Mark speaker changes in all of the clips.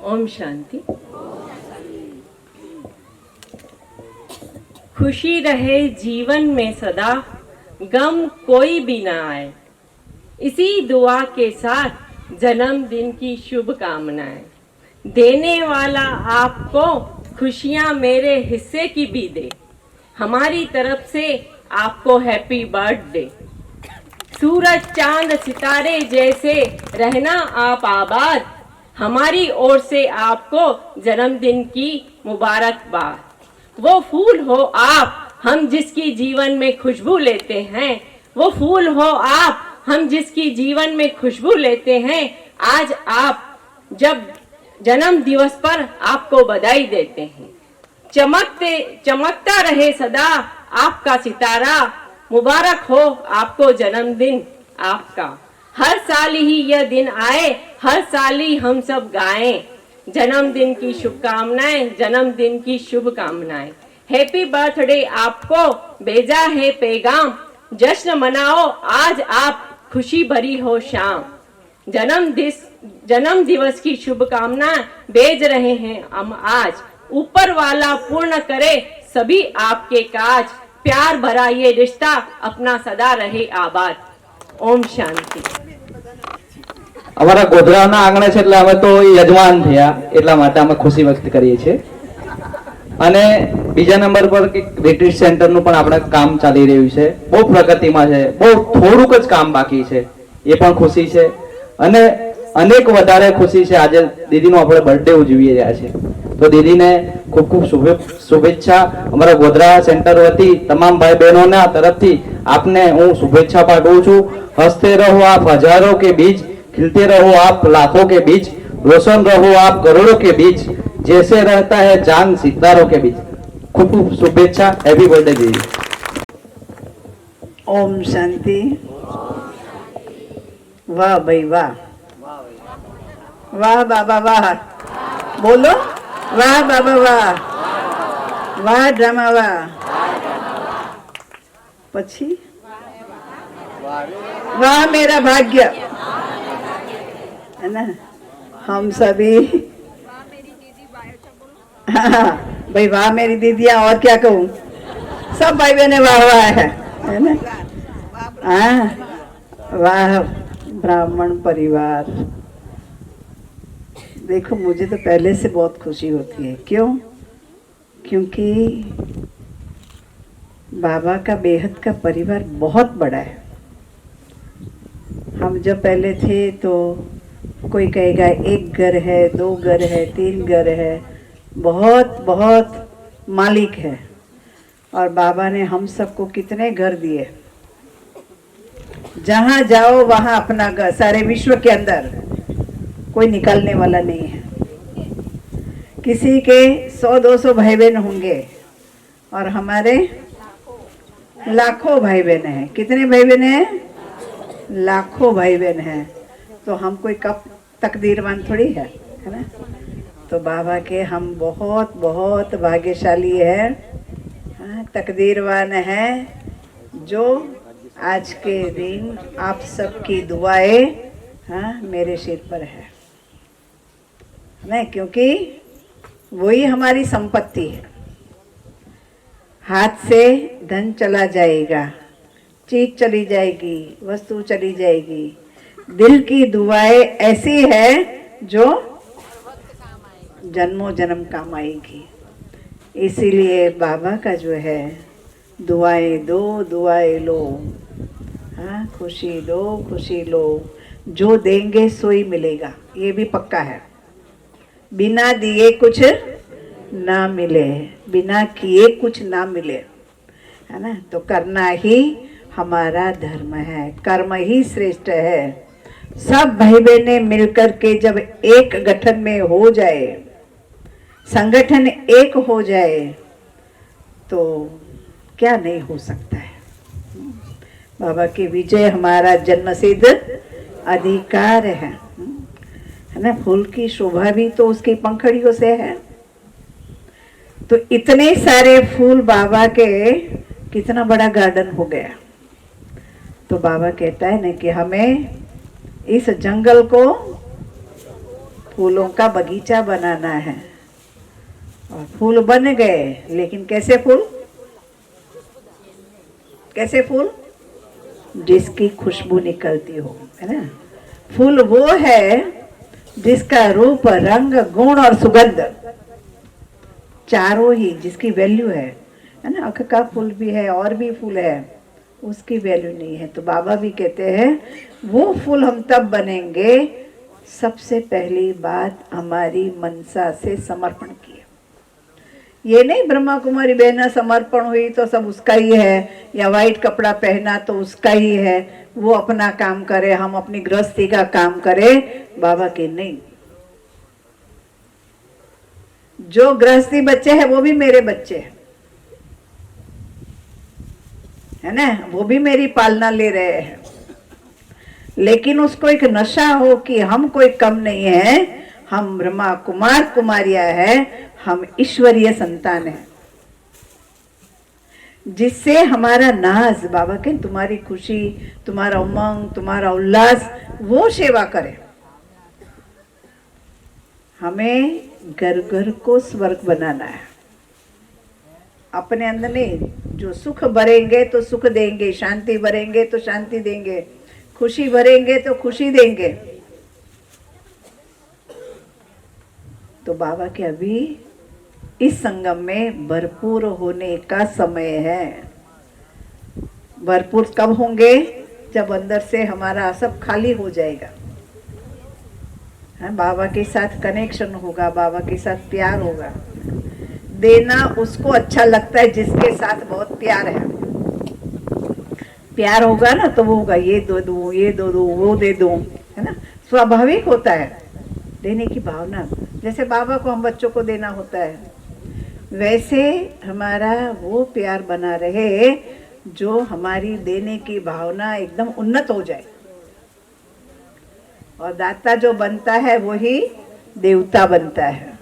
Speaker 1: ओम शांति। खुशी रहे जीवन में सदा, गम कोई भी ना आए। इसी दुआ के साथ जन्मदिन की शुभकामनाएं। देने वाला आपको खुशियां मेरे हिस्से की भी दे। हमारी तरफ से आपको हैप्पी बर्थडे। सूरज चांद सितारे जैसे रहना आप आबाद। हमारी ओर से आपको जन्मदिन की मुबारकबाद। वो फूल हो आप हम जिसकी जीवन में खुशबू लेते हैं। वो फूल हो आप हम जिसकी जीवन में खुशबू लेते हैं। आज आप जब जन्म दिवस पर आपको बधाई देते हैं। चमकता रहे सदा आपका सितारा। मुबारक हो आपको जन्मदिन आपका। हर साल ही यह दिन आए, हर साल ही हम सब गाएं जन्मदिन की शुभकामनाएं, जन्मदिन की शुभकामनाएं। हैप्पी बर्थडे आपको भेजा है पैगाम। जश्न मनाओ आज आप, खुशी भरी हो शाम। जन्म दिवस की शुभकामना भेज रहे हैं हम आज। ऊपर वाला पूर्ण करे सभी आपके काज। प्यार भरा ये रिश्ता अपना सदा रहे आबाद। ओम शांति।
Speaker 2: અમારા ગોધરાના આંગણે છે એટલે અમે તો યજમાન થયા એટલા માટે અમે ખુશી વ્યક્ત કરીએ છીએ। અને બીજા નંબર પર કે રિટ્રીટ સેન્ટરનું પણ આપણે કામ ચાલી રહ્યું છે, બહુ પ્રગતિમાં છે, બહુ થોડુંક જ કામ બાકી છે, એ પણ ખુશી છે। અને અનેક વધારે ખુશી છે આજે દીદીનો આપણે બર્થડે ઉજવી રહ્યા છે, તો દીદીને ખૂબ ખૂબ શુભેચ્છા। અમારા ગોધરા સેન્ટર વતી તમામ ભાઈ બહેનોના તરફથી આપને હું શુભેચ્છા પાઠવું છું। હસતે રહો આપ હજારોं के बीच, खिलते रहो आप लाखों के बीच, रोशन रहो आप करोड़ों के बीच, जैसे रहता है चांद सितारों के बीच। खूब खूब शुभेच्छा। हैप्पी बर्थडे दीदी।
Speaker 3: ओम शांति। वाह भाई वाह, वाह बाबा वाह, बोलो वाह बाबा वाह, वाह ड्रामा वाह। पछी वाह मेरा भाग्य, है ना। हम सभी हाँ भाई वाह मेरी दीदियाँ, और क्या कहूँ, सब भाई बहने वाह वाह है ना। हाँ वाह ब्राह्मण परिवार। देखो मुझे तो पहले से बहुत खुशी होती है। क्यों? क्योंकि बाबा का बेहद का परिवार बहुत बड़ा है। हम जब पहले थे तो कोई कहेगा एक घर है, दो घर है, तीन घर है, बहुत बहुत मालिक है। और बाबा ने हम सबको कितने घर दिए। जहाँ जाओ वहाँ अपना घर, सारे विश्व के अंदर कोई निकालने वाला नहीं है। किसी के 100-200 भाई बहन होंगे और हमारे लाखों भाई बहन हैं। कितने भाई बहन हैं? लाखों भाई बहन हैं। तो हम कोई कब तकदीरवान थोड़ी है ना। तो बाबा के हम बहुत बहुत भाग्यशाली है, तकदीरवान है जो आज के दिन आप सबकी दुआएं मेरे सिर पर है ना। क्योंकि वही हमारी संपत्ति है। हाथ से धन चला जाएगा, चीज चली जाएगी, वस्तु चली जाएगी। दिल की दुआएं ऐसी है जो जन्मों जन्म काम आएगी। इसीलिए बाबा का जो है दुआएं दो दुआएं लो, हाँ खुशी दो खुशी लो। जो देंगे सो ही मिलेगा, ये भी पक्का है। बिना दिए कुछ ना मिले, बिना किए कुछ ना मिले, है ना। तो करना ही हमारा धर्म है, कर्म ही श्रेष्ठ है। सब भाई बहनें मिलकर के जब एक गठन में हो जाए, संगठन एक हो जाए, तो क्या नहीं हो सकता है। बाबा की विजय हमारा जन्मसिद्ध अधिकार है ना। फूल की शोभा भी तो उसकी पंखड़ियों से है। तो इतने सारे फूल बाबा के, कितना बड़ा गार्डन हो गया। तो बाबा कहता है ना कि हमें इस जंगल को फूलों का बगीचा बनाना है। और फूल बन गए, लेकिन कैसे फूल? कैसे फूल? जिसकी खुशबू निकलती हो, है ना। फूल वो है जिसका रूप, रंग, गुण और सुगंध चारों ही, जिसकी वैल्यू है ना। अख का फूल भी है और भी फूल है, उसकी वैल्यू नहीं है। तो बाबा भी कहते हैं वो फूल हम तब बनेंगे, सबसे पहली बात हमारी मनसा से समर्पण किए। ये नहीं ब्रह्मा कुमारी बहना समर्पण हुई तो सब उसका ही है, या वाइट कपड़ा पहना तो उसका ही है, वो अपना काम करे, हम अपनी गृहस्थी का काम करें। बाबा के नहीं, जो गृहस्थी बच्चे हैं वो भी मेरे बच्चे हैं, है ना, वो भी मेरी पालना ले रहे हैं। लेकिन उसको एक नशा हो कि हम कोई कम नहीं है, हम ब्रह्मा कुमार कुमारिया है, हम ईश्वरीय संतान है। जिससे हमारा नाज, बाबा के तुम्हारी खुशी, तुम्हारा उमंग, तुम्हारा उल्लास, वो सेवा करे। हमें घर घर को स्वर्ग बनाना है। अपने अंदर नहीं, जो सुख भरेंगे तो सुख देंगे, शांति भरेंगे तो शांति देंगे, खुशी भरेंगे तो खुशी देंगे। तो बाबा के अभी इस संगम में भरपूर होने का समय है। भरपूर कब होंगे? जब अंदर से हमारा सब खाली हो जाएगा, बाबा के साथ कनेक्शन होगा, बाबा के साथ प्यार होगा। देना उसको अच्छा लगता है जिसके साथ बहुत प्यार है। प्यार होगा ना तो वो होगा, ये दो दूं, ये दो दूं, वो दे दूं, है ना। स्वाभाविक होता है देने की भावना। जैसे बाबा को हम बच्चों को देना होता है, वैसे हमारा वो प्यार बना रहे जो हमारी देने की भावना एकदम उन्नत हो जाए। और दाता जो बनता है वही देवता बनता है।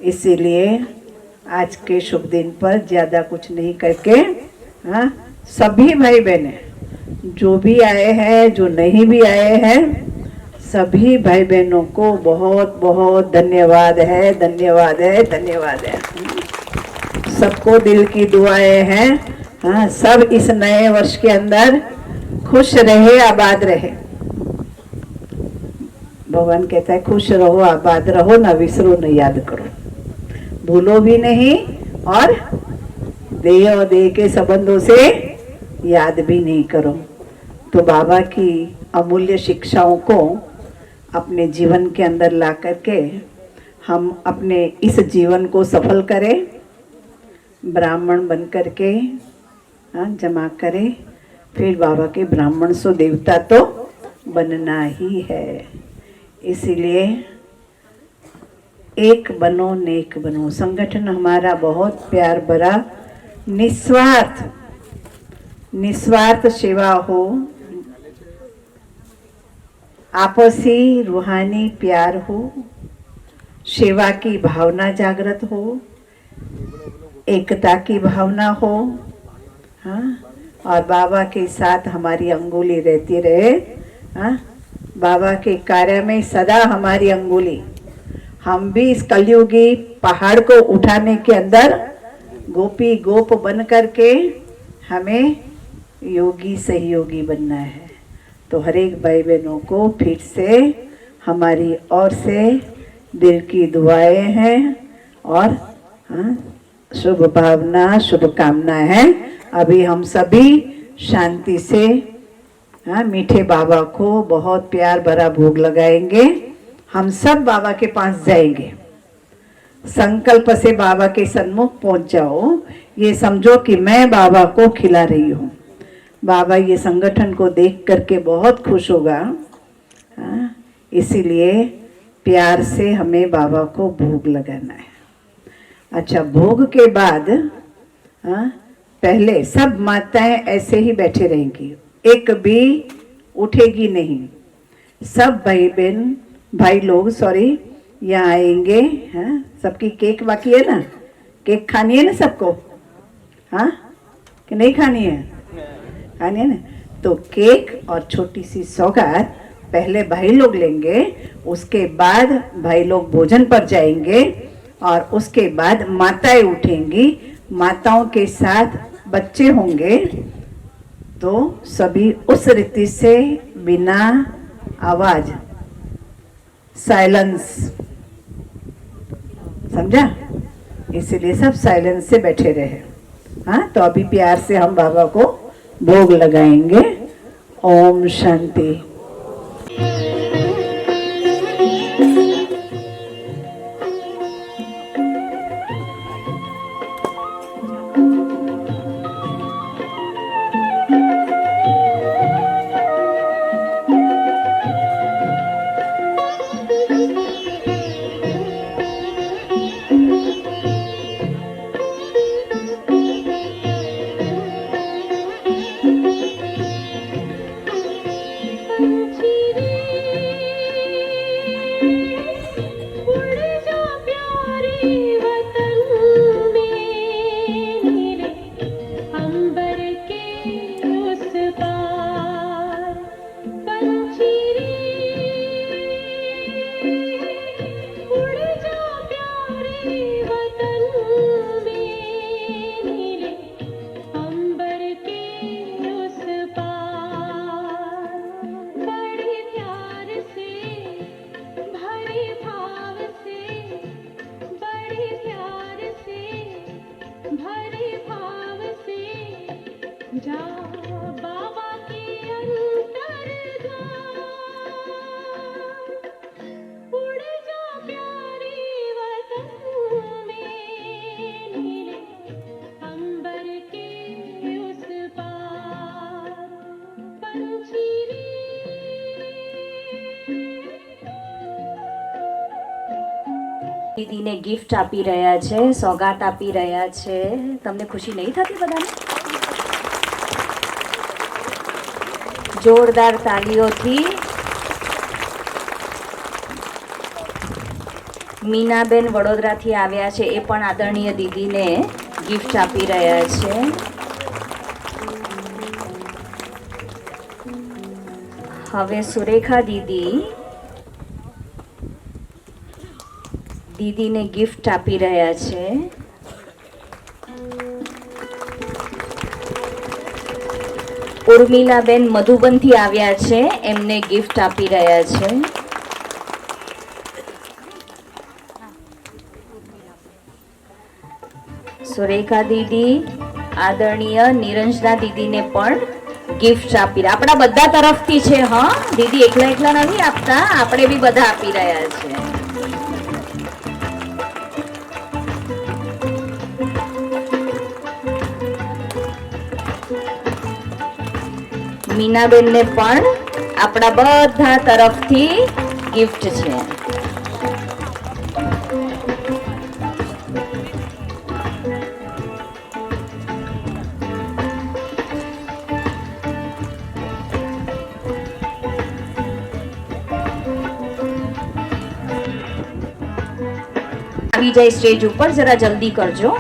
Speaker 3: इसीलिए आज के शुभ दिन पर ज्यादा कुछ नहीं करके, हाँ, सभी भाई बहने जो भी आए हैं, जो नहीं भी आए हैं, सभी भाई बहनों को बहुत बहुत धन्यवाद है, धन्यवाद है, धन्यवाद है। सबको दिल की दुआएं हैं। हाँ, सब इस नए वर्ष के अंदर खुश रहे, आबाद रहे। भगवान कहता है खुश रहो, आबाद रहो, ना विसरो, न याद करो, भूलो भी नहीं, और देह और देह के संबंधों से याद भी नहीं करो। तो बाबा की अमूल्य शिक्षाओं को अपने जीवन के अंदर ला करके हम अपने इस जीवन को सफल करें, ब्राह्मण बन करके, हाँ, जमा करें। फिर बाबा के ब्राह्मण सो देवता तो बनना ही है। इसीलिए एक बनो नेक बनो। संगठन हमारा बहुत प्यार भरा, निस्वार्थ निस्वार्थ सेवा हो, आपसी रूहानी प्यार हो, सेवा की भावना जागृत हो, एकता की भावना हो, हाँ, और बाबा के साथ हमारी अंगुली रहती रहे। हाँ, बाबा के कार्य में सदा हमारी अंगुली, हम भी इस कलयुगी पहाड़ को उठाने के अंदर गोपी गोप बन करके हमें योगी सहयोगी बनना है। तो हर एक भाई बहनों को फिर से हमारी ओर से दिल की दुआएं हैं और, हाँ, शुभ भावना, शुभकामना है। अभी हम सभी शांति से, हाँ, मीठे बाबा को बहुत प्यार भरा भोग लगाएंगे। हम सब बाबा के पास जाएंगे। संकल्प से बाबा के सन्मुख पहुंच जाओ। ये समझो कि मैं बाबा को खिला रही हूँ। बाबा ये संगठन को देख करके बहुत खुश होगा। हाँ, इसीलिए प्यार से हमें बाबा को भोग लगाना है। अच्छा, भोग के बाद, हाँ, पहले सब माताएं ऐसे ही बैठे रहेंगी, एक भी उठेगी नहीं। सब भाई बहन, भाई लोग, सॉरी, यहाँ आएंगे। हाँ, सबकी केक बाकी है ना? केक खानी है ना सबको? हाँ, कि नहीं खानी है? खानी है ना? तो केक और छोटी सी सौगात पहले भाई लोग लेंगे, उसके बाद भाई लोग भोजन पर जाएंगे और उसके बाद माताएं उठेंगी, माताओं के साथ बच्चे होंगे। तो सभी उस रीति से बिना आवाज, साइलेंस, समझा? इसीलिए सब साइलेंस से बैठे रहे। हाँ, तो अभी प्यार से हम बाबा को भोग लगाएंगे। ओम शांति।
Speaker 4: દીદીને ગિફ્ટ આપી રહ્યા છે, સોગાટ આપી રહ્યા છે. તમને ખુશી નહીં થતી બધાને? જોરદાર તાળીઓથી મીનાબેન વડોદરાથી આવ્યા છે, એ પણ આદરણીય દીદીને ગિફ્ટ આપી રહ્યા છે. હવે સુરેખા દીદી દીદીને ગિફ્ટ આપી રહ્યા છે. ઉર્મિલાબેન મધુબનથી આવ્યા છે, એમને ગિફ્ટ આપી રહ્યા છે. સુરેખા દીદી આદરણીય નિરંજના દીદીને પણ ગિફ્ટ આપી રહ્યા. આપણા બધા તરફથી છે. હા દીદી એકલા એકલા નથી આપતા, આપણે બી બધા આપી રહ્યા છે. મીનાબેનને પણ આપણા બધા તરફથી ગિફ્ટ છે. આવી જાય સ્ટેજ ઉપર, જરા જલ્દી કરજો.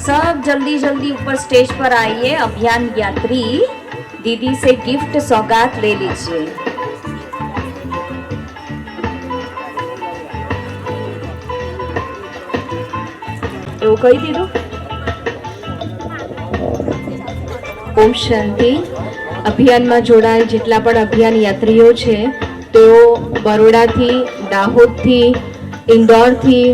Speaker 4: सब जल्दी जल्दी ऊपर स्टेज पर आइए. अभियान यात्री दीदी से गिफ्ट सौगात ले लीजिए. એવું કહી દીધું. ઓમ શાંતિ. અભિયાનમાં જોડાયેલ જેટલા પણ અભિયાન યાત્રીઓ છે તેઓ બરોડાથી, દાહોદથી, ઇન્દોરથી,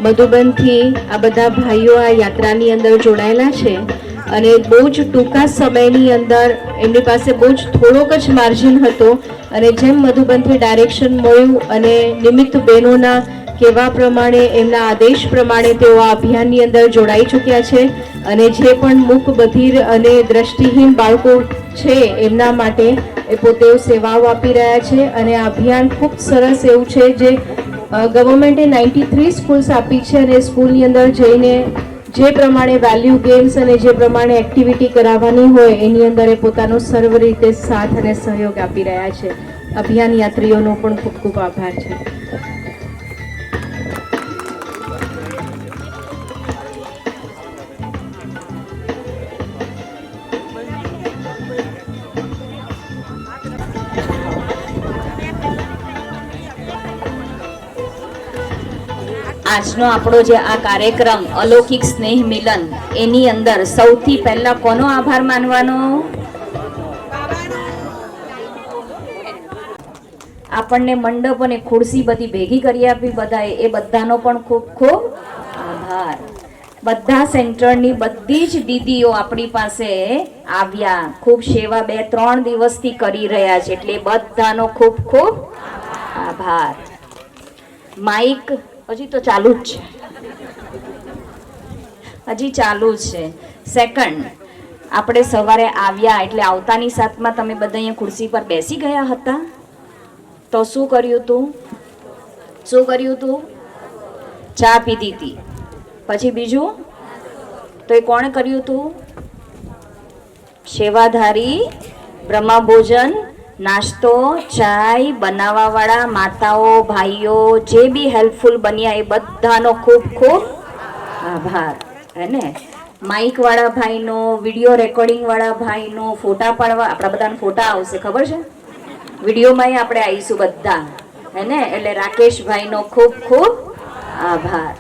Speaker 4: મધુબનથી આ બધા ભાઈઓ આ યાત્રાની અંદર જોડાયેલા છે અને બહુ જ ટૂંકા સમયની અંદર એમની પાસે બહુ જ થોડોક જ માર્જિન હતો અને જેમ મધુબનથી ડાયરેક્શન મળ્યું અને નિમિત્ત બહેનોના કહેવા પ્રમાણે, એમના આદેશ પ્રમાણે તેઓ આ અભિયાનની અંદર જોડાઈ ચૂક્યા છે અને જે પણ મૂક, બધિર અને દ્રષ્ટિહીન બાળકો છે એમના માટે એ પોતે સેવાઓ આપી રહ્યા છે. અને આ અભિયાન ખૂબ સરસ એવું છે જે ગવર્મેન્ટે 93 સ્કૂલ્સ આપી છે અને સ્કૂલની અંદર જઈને જે પ્રમાણે વેલ્યુ ગેમ્સ અને જે પ્રમાણે એક્ટિવિટી કરાવવાની હોય એની અંદર એ પોતાનો સર્વ રીતે સાથ અને સહયોગ આપી રહ્યા છે. અભિયાન યાત્રીઓનો પણ ખૂબ ખૂબ આભાર છે.
Speaker 5: આજનો આપણો જે આ કાર્યક્રમ અલૌકિક સ્નેહ મિલન એની અંદર સૌથી પહેલા કોનો આભાર માનવાનો? આપણને મંડપ અને ખુરશી બધી ભેગી કરી આપી બધાએ, એ બધાનો પણ ખૂબ ખૂબ આભાર. બધા સેન્ટરની બધી જ દીદીઓ આપણી પાસે આવ્યા, ખૂબ સેવા 2-3 દિવસથી કરી રહ્યા છે, એટલે બધાનો ખૂબ ખૂબ આભાર. માઈક હજી તો ચાલુ જ છે, હજી ચાલુ જ છે. સેકન્ડ, આપણે સવારે આવ્યા એટલે આવતાની સાથમાં તમે બધા અહીંયા ખુરશી પર બેસી ગયા હતા, તો શું કર્યું હતું? શું કર્યું હતું? ચા પીધી હતી. પછી બીજું તો એ કોણે કર્યું હતું? સેવાધારી બ્રહ્મભોજન, નાસ્તો, ચાય બનાવવાવાળા માતાઓ ભાઈઓ જે બી હેલ્પફુલ બન્યા એ બધાનો ખૂબ ખૂબ આભાર. હે ને? માઇક વાળા ભાઈનો, વિડીયો રેકોર્ડિંગ વાળા ભાઈનો, ફોટા પાડવા, આપણા બધાના ફોટા આવશે ખબર છે, વિડીયોમાં આપણે આવીશું બધા, હે ને? એટલે રાકેશભાઈનો ખૂબ ખૂબ આભાર.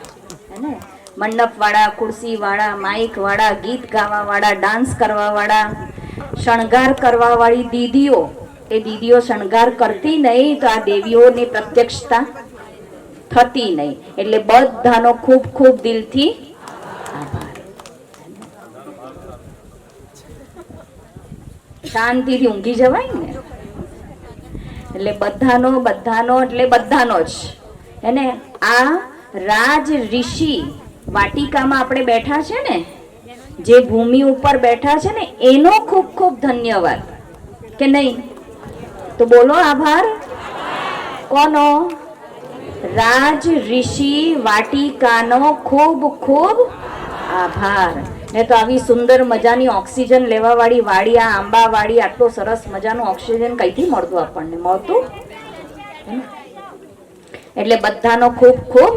Speaker 5: હે ને? મંડપવાળા, ખુરશીવાળા, માઇકવાળા, ગીત ગાવાવાળા, ડાન્સ કરવાવાળા, શણગાર કરવાવાળી દીદીઓ, એ દીદીઓ શણગાર કરતી નહીં તો આ દેવીઓની પ્રત્યક્ષતા થતી નહીં. એટલે બધાનો ખૂબ ખૂબ દિલથી આભાર. શાંતિથી ઊંઘી જવાય ને, એટલે બધાનો એટલે બધાનો જ. એને આ રાજ ઋષિ વાટિકામાં આપણે બેઠા છે ને, જે ભૂમિ ઉપર બેઠા છે ને, એનો ખૂબ ખૂબ ધન્યવાદ. કે નહીં? તો બોલો આભાર. કોનો? રાજ ઋષિ વાટિકાનો ખૂબ ખૂબ આભાર. ને તો આવી સુંદર મજાની ઓક્સિજન લેવા વાળી વાડી, આ આંબા વાડી, આટલો સરસ મજાનું ઓક્સિજન કઈથી મળતું? આપણને મળતું. એટલે બધાનો ખૂબ ખૂબ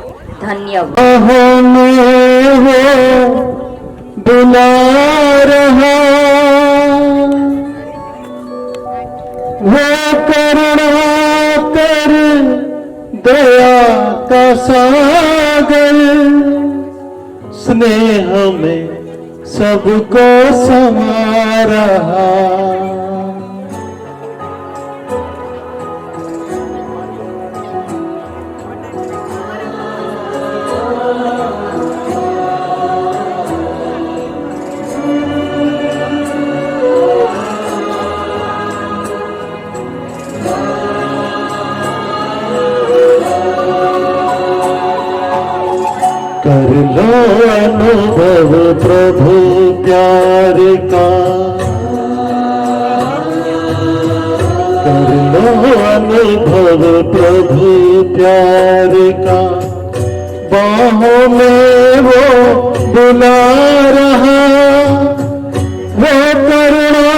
Speaker 6: स्नेह में सबको समा रहा. कर लो अनुभव प्रभु प्यार का, कर लो अनुभव प्रभु प्यार का. बाहों में वो बुला रहा, वो करुणा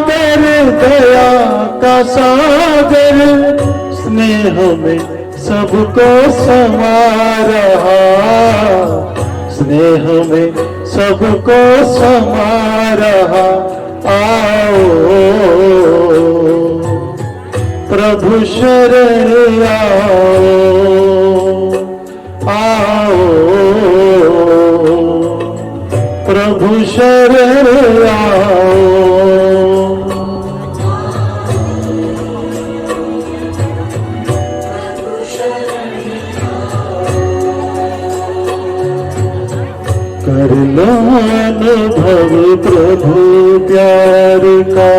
Speaker 6: कर दया का सागर. स्नेह में सबको समा रहा, स्नेह में सबको समा रहा. आओ प्रभु शरण आओ, प्रभु शरण आओ. कर लो अनुभव प्रभु प्यार का.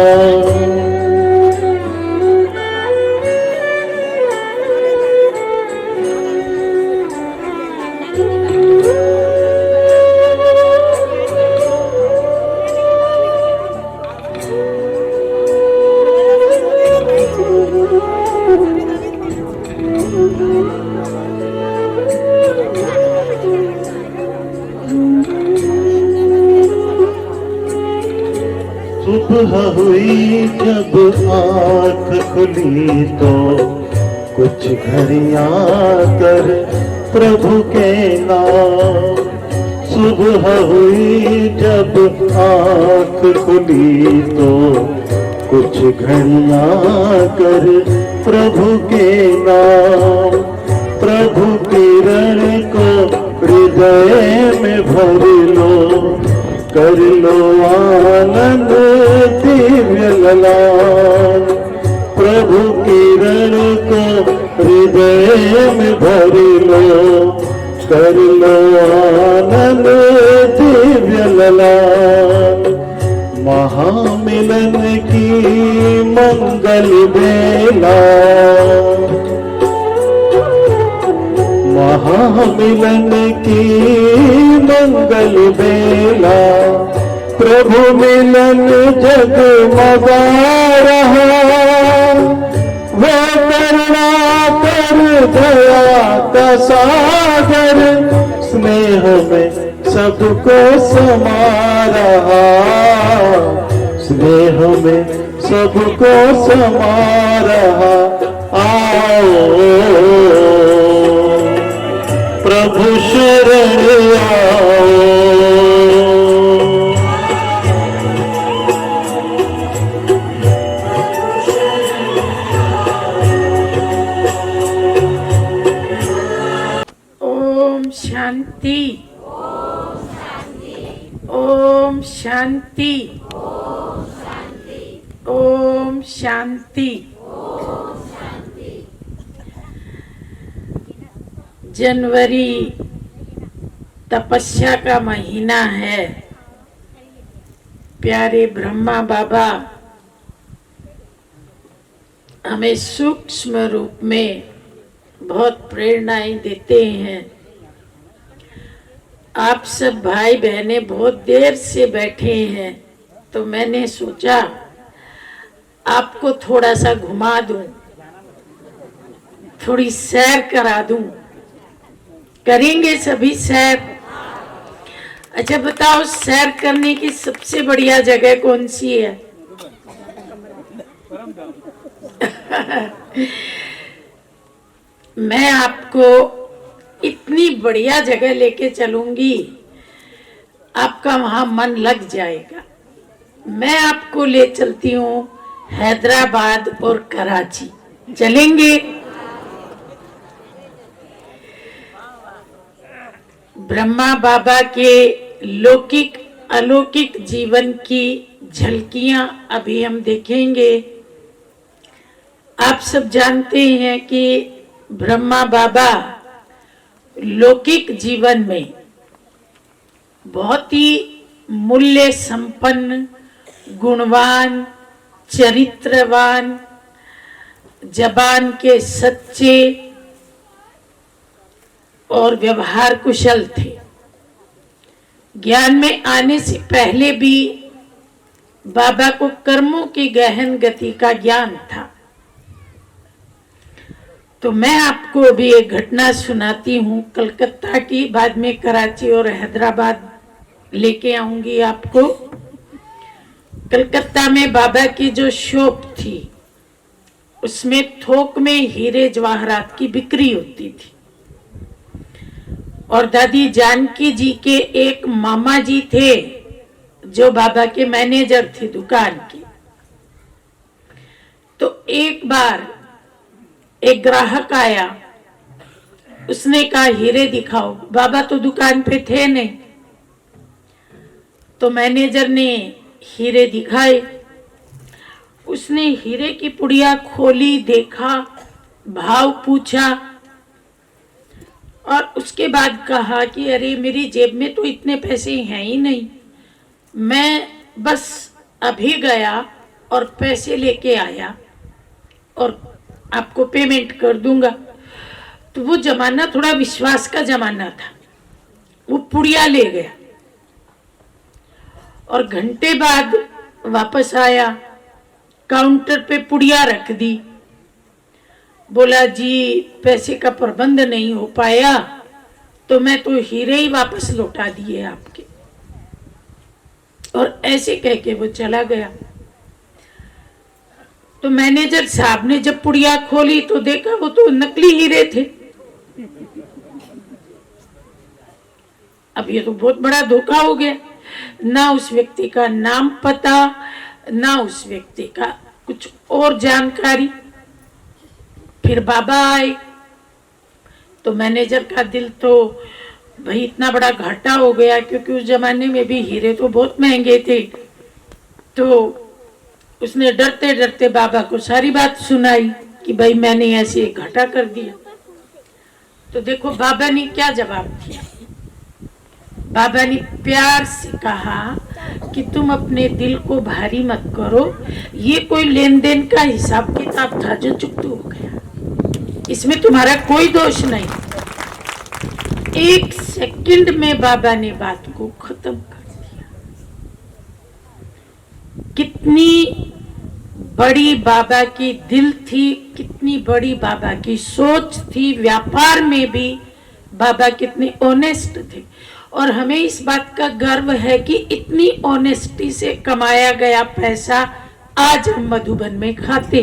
Speaker 6: सुबह हुई जब आँख खुली तो कुछ घड़ियाँ कर प्रभु के नाम. सुबह हुई जब आँख खुली तो कुछ घड़ियाँ कर प्रभु के नाम. प्रभु किरण को हृदय में भर लो, कर लो आनंद दिव्य ललाट। प्रभु किरण को हृदय में भर लो, कर लो आनंद दिव्य ललाट। महामिलन की मंगल बेला, महामिलन की मंगल बेला, प्रभु मिलन जगमगा रहा। वो करुणा कर दया का सागर, स्नेह में सबको समा रहा, स्नेह में सबको समा रहा। आओ प्रभु शरण आओ।
Speaker 7: ओम शांति, ओम शांति, ओम शांति। जनवरी तपस्या का महीना है। प्यारे ब्रह्मा बाबा हमें सूक्ष्म रूप में बहुत प्रेरणाएं देते हैं। आप सब भाई बहनें बहुत देर से बैठे हैं, तो मैंने सोचा आपको थोड़ा सा घुमा दूं, थोड़ी सैर करा दूं। करेंगे सभी सैर? अच्छा बताओ, सैर करने की सबसे बढ़िया जगह कौन सी है? मैं आपको इतनी बढ़िया जगह लेके चलूंगी, आपका वहां मन लग जाएगा। मैं आपको ले चलती हूँ हैदराबाद और कराची। चलेंगे? ब्रह्मा बाबा के लौकिक अलौकिक जीवन की झलकियां अभी हम देखेंगे। आप सब जानते हैं कि ब्रह्मा बाबा लौकिक जीवन में बहुत ही मूल्य संपन्न, गुणवान, चरित्रवान, जबान के सच्चे और व्यवहार कुशल थे। ज्ञान में आने से पहले भी बाबा को कर्मों की गहन गति का ज्ञान था। तो मैं आपको अभी एक घटना सुनाती हूँ कलकत्ता की, बाद में कराची और हैदराबाद लेके आऊंगी आपको। कलकत्ता में बाबा की जो शॉप थी, उसमें थोक में हीरे जवाहरात की बिक्री होती थी। और दादी जानकी जी के एक मामा जी थे जो बाबा के मैनेजर थे दुकान की। तो एक बार एक ग्राहक आया, उसने कहा हीरे दिखाओ। बाबा तो दुकान पे थे नहीं, तो मैनेजर ने हीरे दिखाए। उसने हीरे की पुड़िया खोली, देखा, भाव पूछा और उसके बाद कहा कि अरे मेरी जेब में तो इतने पैसे हैं ही नहीं, मैं बस अभी गया और पैसे लेके आया और आपको पेमेंट कर दूंगा। तो वो जमाना थोड़ा विश्वास का जमाना था। वो पुड़िया ले गया और घंटे बाद वापस आया, काउंटर पे पुड़िया रख दी। बोला जी पैसे का प्रबंध नहीं हो पाया, तो मैं तो हीरे ही वापस लौटा दिए आपके। और ऐसे कह के वो चला गया। तो मैनेजर साहब ने जब पुड़िया खोली तो देखा वो तो नकली हीरे थे। अब ये तो बहुत बड़ा धोखा हो गया। ना उस व्यक्ति का नाम पता, ना उस व्यक्ति का कुछ और जानकारी। फिर बाबा आए, तो मैनेजर का दिल तो भाई इतना बड़ा घाटा हो गया, क्योंकि उस जमाने में भी हीरे तो बहुत महंगे थे। तो उसने डरते डरते बाबा को सारी बात सुनाई कि भाई मैंने ऐसे घाटा कर दिया। तो देखो बाबा ने क्या जवाब दिया। बाबा ने प्यार से कहा कि तुम अपने दिल को भारी मत करो, ये कोई लेन देन का हिसाब किताब था जो चुकता हो गया, इसमें तुम्हारा कोई दोष नहीं। 1 सेकंड में बाबा ने बात को खत्म कर दिया। कितनी बड़ी बाबा की दिल थी, कितनी बड़ी बाबा की सोच थी। व्यापार में भी बाबा कितने ऑनेस्ट थे, और हमें इस बात का गर्व है कि इतनी ऑनेस्टी से कमाया गया पैसा आज हम मधुबन में खाते।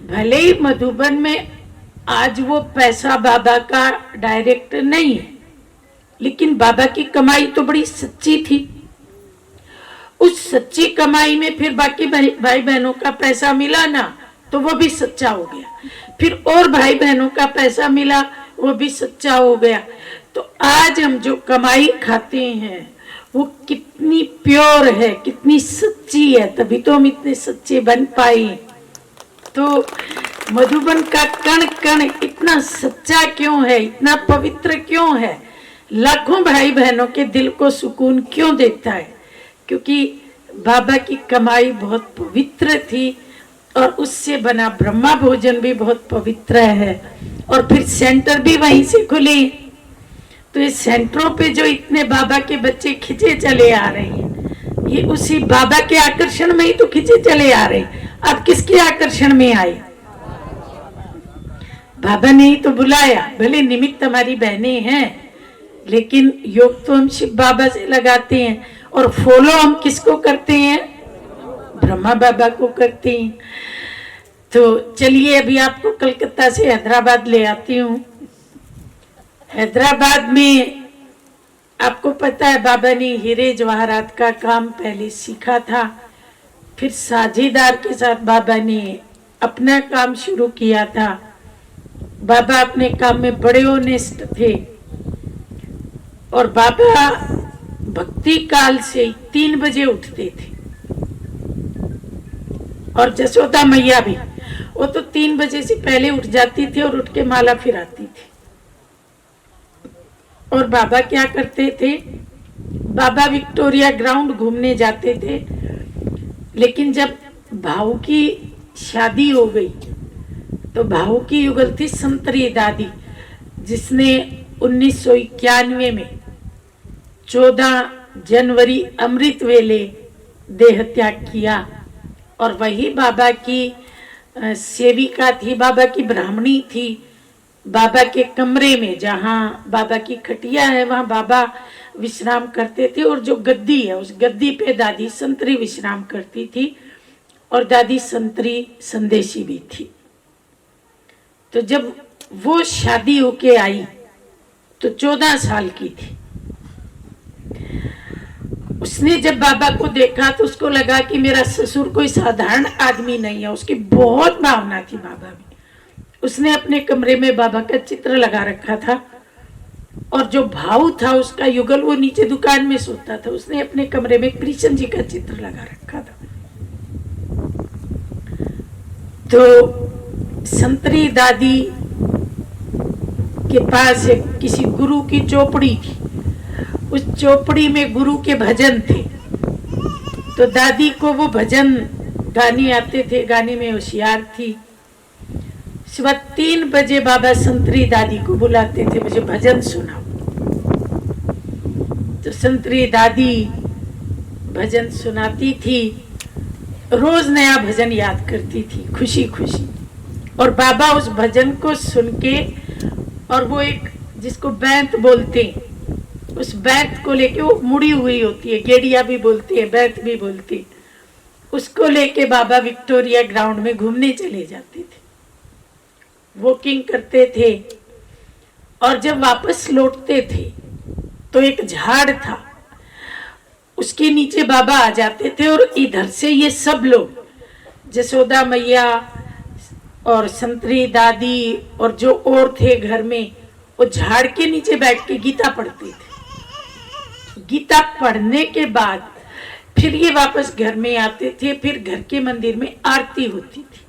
Speaker 7: भले ही मधुबन में आज वो पैसा बाबा का डायरेक्ट नहीं है, लेकिन बाबा की कमाई तो बड़ी सच्ची थी। उस सच्ची कमाई में फिर बाकी भाई बहनों का पैसा मिला ना, तो वो भी सच्चा हो गया। फिर और भाई बहनों का पैसा मिला, वो भी सच्चा हो गया। तो आज हम जो कमाई खाते हैं वो कितनी प्योर है, कितनी सच्ची है, तभी तो हम इतने सच्चे बन पाए। तो मधुबन का कण कण इतना सच्चा क्यों है, इतना पवित्र क्यों है, लाखों भाई बहनों के दिल को सुकून क्यों देता है? क्योंकि बाबा की कमाई बहुत पवित्र थी, और उससे बना ब्रह्मा भोजन भी बहुत पवित्र है। और फिर सेंटर भी वहीं से खुले। तो इस सेंटरों पे जो इतने बाबा के बच्चे खिंचे चले आ रहे हैं, ये उसी बाबा के आकर्षण में ही तो खिंचे चले आ रहे हैं। अब किसके आकर्षण में आए? बाबा ने ही तो बुलाया। भले निमित्त हमारी बहनें हैं, लेकिन योग तो हम शिव बाबा से लगाते हैं, और फॉलो हम किसको करते हैं? ब्रह्मा बाबा को करते हैं। तो चलिए अभी आपको कलकत्ता से हैदराबाद ले आती हूँ। हैदराबाद में आपको पता है बाबा ने हीरे जवाहरात का काम पहले सीखा था, फिर साझेदार के साथ बाबा ने अपना काम शुरू किया था। बाबा अपने काम में बड़े ऑनेस्ट थे, और बाबा भक्ति काल से 3 बजे उठते थे, और जसोदा मैया भी, वो तो 3 बजे से पहले उठ जाती थी और उठ के माला फिराती थी। और बाबा क्या करते थे? बाबा विक्टोरिया ग्राउंड घूमने जाते थे, लेकिन जब भाऊ की शादी हो गई तो भाऊ की युगल थी संतरी दादी, जिसने 1991 में 14 जनवरी अमृत वेले देह त्याग किया। और वही बाबा की सेविका थी, बाबा की ब्राह्मणी थी। बाबा के कमरे में, जहाँ बाबा की खटिया है, वहाँ बाबा विश्राम करते थे, और जो गद्दी है उस गद्दी पे दादी संतरी विश्राम करती थी, और दादी संतरी संदेशी भी थी। तो जब वो शादी होके आई तो 14 साल की थी। उसने जब बाबा को देखा तो उसको लगा कि मेरा ससुर कोई साधारण आदमी नहीं है। उसकी बहुत भावना थी बाबा में। उसने अपने कमरे में बाबा का चित्र लगा रखा था, और जो भाऊ था उसका युगल वो नीचे दुकान में सोता था, उसने अपने कमरे में कृष्ण जी का चित्र लगा रखा था। तो संतरी दादी के पास एक किसी गुरु की चौपड़ी थी। उस चौपड़ी में गुरु के भजन थे, तो दादी को वो भजन गाने आते थे, गाने में होशियार थी। सुबह 3 बजे बाबा संतरी दादी को बुलाते थे, मुझे भजन सुनाओ। तो संतरी दादी भजन सुनाती थी, रोज नया भजन याद करती थी खुशी खुशी। और बाबा उस भजन को सुन के, और वो एक जिसको बैंत बोलते हैं, उस बैंत को लेके, वो मुड़ी हुई होती है, गेड़िया भी बोलती है, बैंत भी बोलती है, उसको लेके बाबा विक्टोरिया ग्राउंड में घूमने चले जाते थे, वॉकिंग करते थे। और जब वापस लौटते थे तो एक झाड़ था, उसके नीचे बाबा आ जाते थे, और इधर से ये सब लोग, जसोदा मैया और संतरी दादी और जो और थे घर में, वो झाड़ के नीचे बैठ के गीता पढ़ते थे। गीता पढ़ने के बाद फिर ये वापस घर में आते थे। फिर घर के मंदिर में आरती होती थी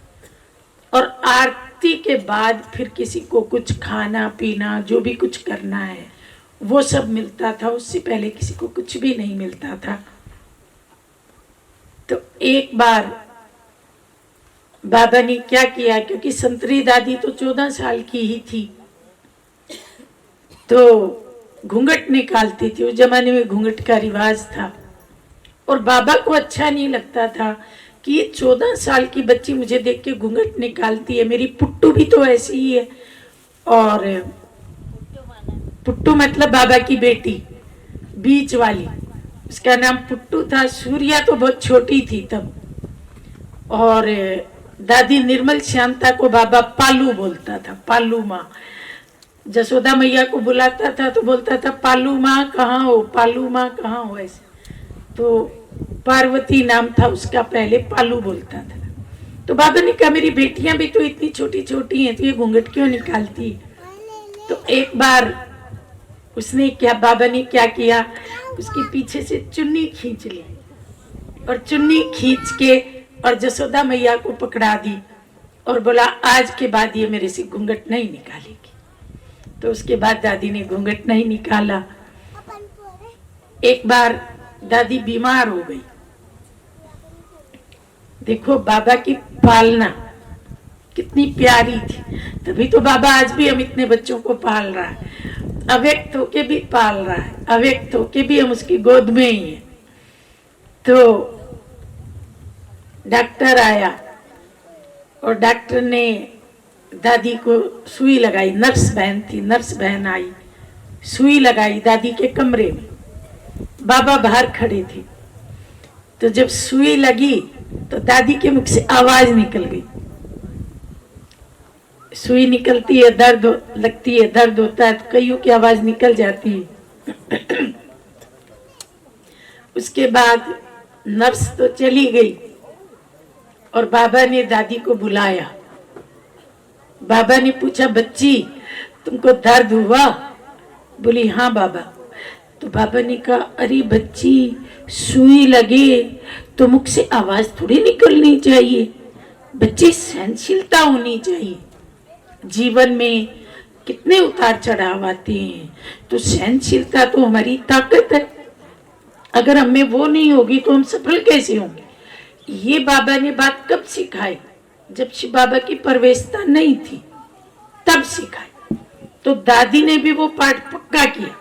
Speaker 7: और आरती के बाद फिर किसी को कुछ खाना पीना जो भी कुछ करना है वो सब मिलता था। उससे पहले किसी को कुछ भी नहीं मिलता था। तो एक बार बाबा ने क्या किया, क्योंकि संतरी दादी तो 14 साल की ही थी, तो घूंघट निकालती थी। उस जमाने में घूंघट का रिवाज था और बाबा को अच्छा नहीं लगता था कि ये 14 साल की बच्ची मुझे देख के घूंघट निकालती है। मेरी पुट्टू भी तो ऐसी ही है। और पुट्टू मतलब बाबा की बेटी, बीच वाली, उसका नाम पुट्टू था। सूर्या तो बहुत छोटी थी तब। और दादी निर्मल शांता को बाबा पालू बोलता था, पालू माँ। जसोदा मैया को बुलाता था तो बोलता था पालू माँ कहाँ हो, पालू माँ कहाँ हो, ऐसे। तो पार्वती नाम था उसका, पहले पालू बोलता था। तो बाबा ने कहा मेरी बेटियां भी तो इतनी छोटी छोटी हैं तो ये घूंघट क्यों निकालती है। तो एक बार उसने क्या, बाबा ने क्या किया, उसके पीछे से चुन्नी खींच ली और चुन्नी खींच के और जसोदा मैया को पकड़ा दी और बोला आज के बाद ये मेरे से घूंघट नहीं निकालेगी। तो उसके बाद दादी ने घूंघट नहीं निकाला। एक बार दादी बीमार हो गई। देखो बाबा की पालना कितनी प्यारी थी। तभी तो बाबा आज भी हम इतने बच्चों को पाल रहा है, अव्यक्त होके भी पाल रहा है, अव्यक्त होके भी हम उसकी गोद में ही हैं। तो डॉक्टर आया और डॉक्टर ने दादी को सुई लगाई। नर्स बहन थी, नर्स बहन आई, सुई लगाई दादी के कमरे में। बाबा बाहर खड़े थे। तो जब सुई लगी तो दादी के मुख से आवाज निकल गई। सुई निकलती है, दर्द लगती है, दर्द होता है तो कईयों की आवाज निकल जाती है। उसके बाद नर्स तो चली गई और बाबा ने दादी को बुलाया। बाबा ने पूछा बच्ची तुमको दर्द हुआ? बोली हाँ बाबा। तो बाबा ने कहा अरे बच्ची सुई लगे तो मुख से आवाज थोड़ी निकलनी चाहिए, बच्चे सहनशीलता होनी चाहिए। जीवन में कितने उतार चढ़ाव आते हैं, तो सहनशीलता तो हमारी ताकत है। अगर हमें वो नहीं होगी तो हम सफल कैसे होंगे। ये बाबा ने बात कब सिखाई? जब शिव बाबा की प्रवेशता नहीं थी तब सिखाई। तो दादी ने भी वो पाठ पक्का किया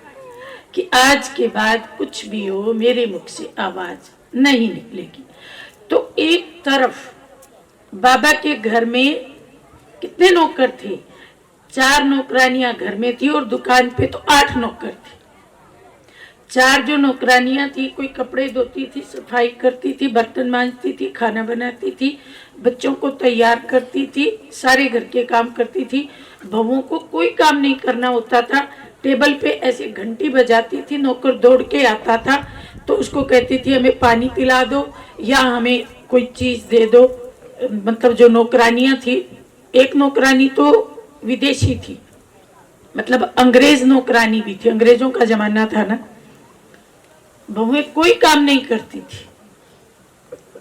Speaker 7: कि आज के बाद कुछ भी हो मेरे मुख से आवाज नहीं निकलेगी। तो एक तरफ बाबा के घर में कितने नौकर थे? 4 नौकरानियां घर में थी और दुकान पे तो 8 नौकर थे। 4 जो नौकरानियां थी, कोई कपड़े धोती थी, सफाई करती थी, बर्तन मांजती थी, खाना बनाती थी, बच्चों को तैयार करती थी, सारे घर के काम करती थी। बहुओं को कोई काम नहीं करना होता था। टेबल पे ऐसे घंटी बजाती थी, नौकर दौड़ के आता था तो उसको कहती थी हमें पानी पिला दो या हमें कोई चीज दे दो। मतलब जो नौकरानियां थी, एक नौकरानी तो विदेशी थी, मतलब अंग्रेज नौकरानी भी थी, अंग्रेजों का जमाना था ना। बहुएं कोई काम नहीं करती थी,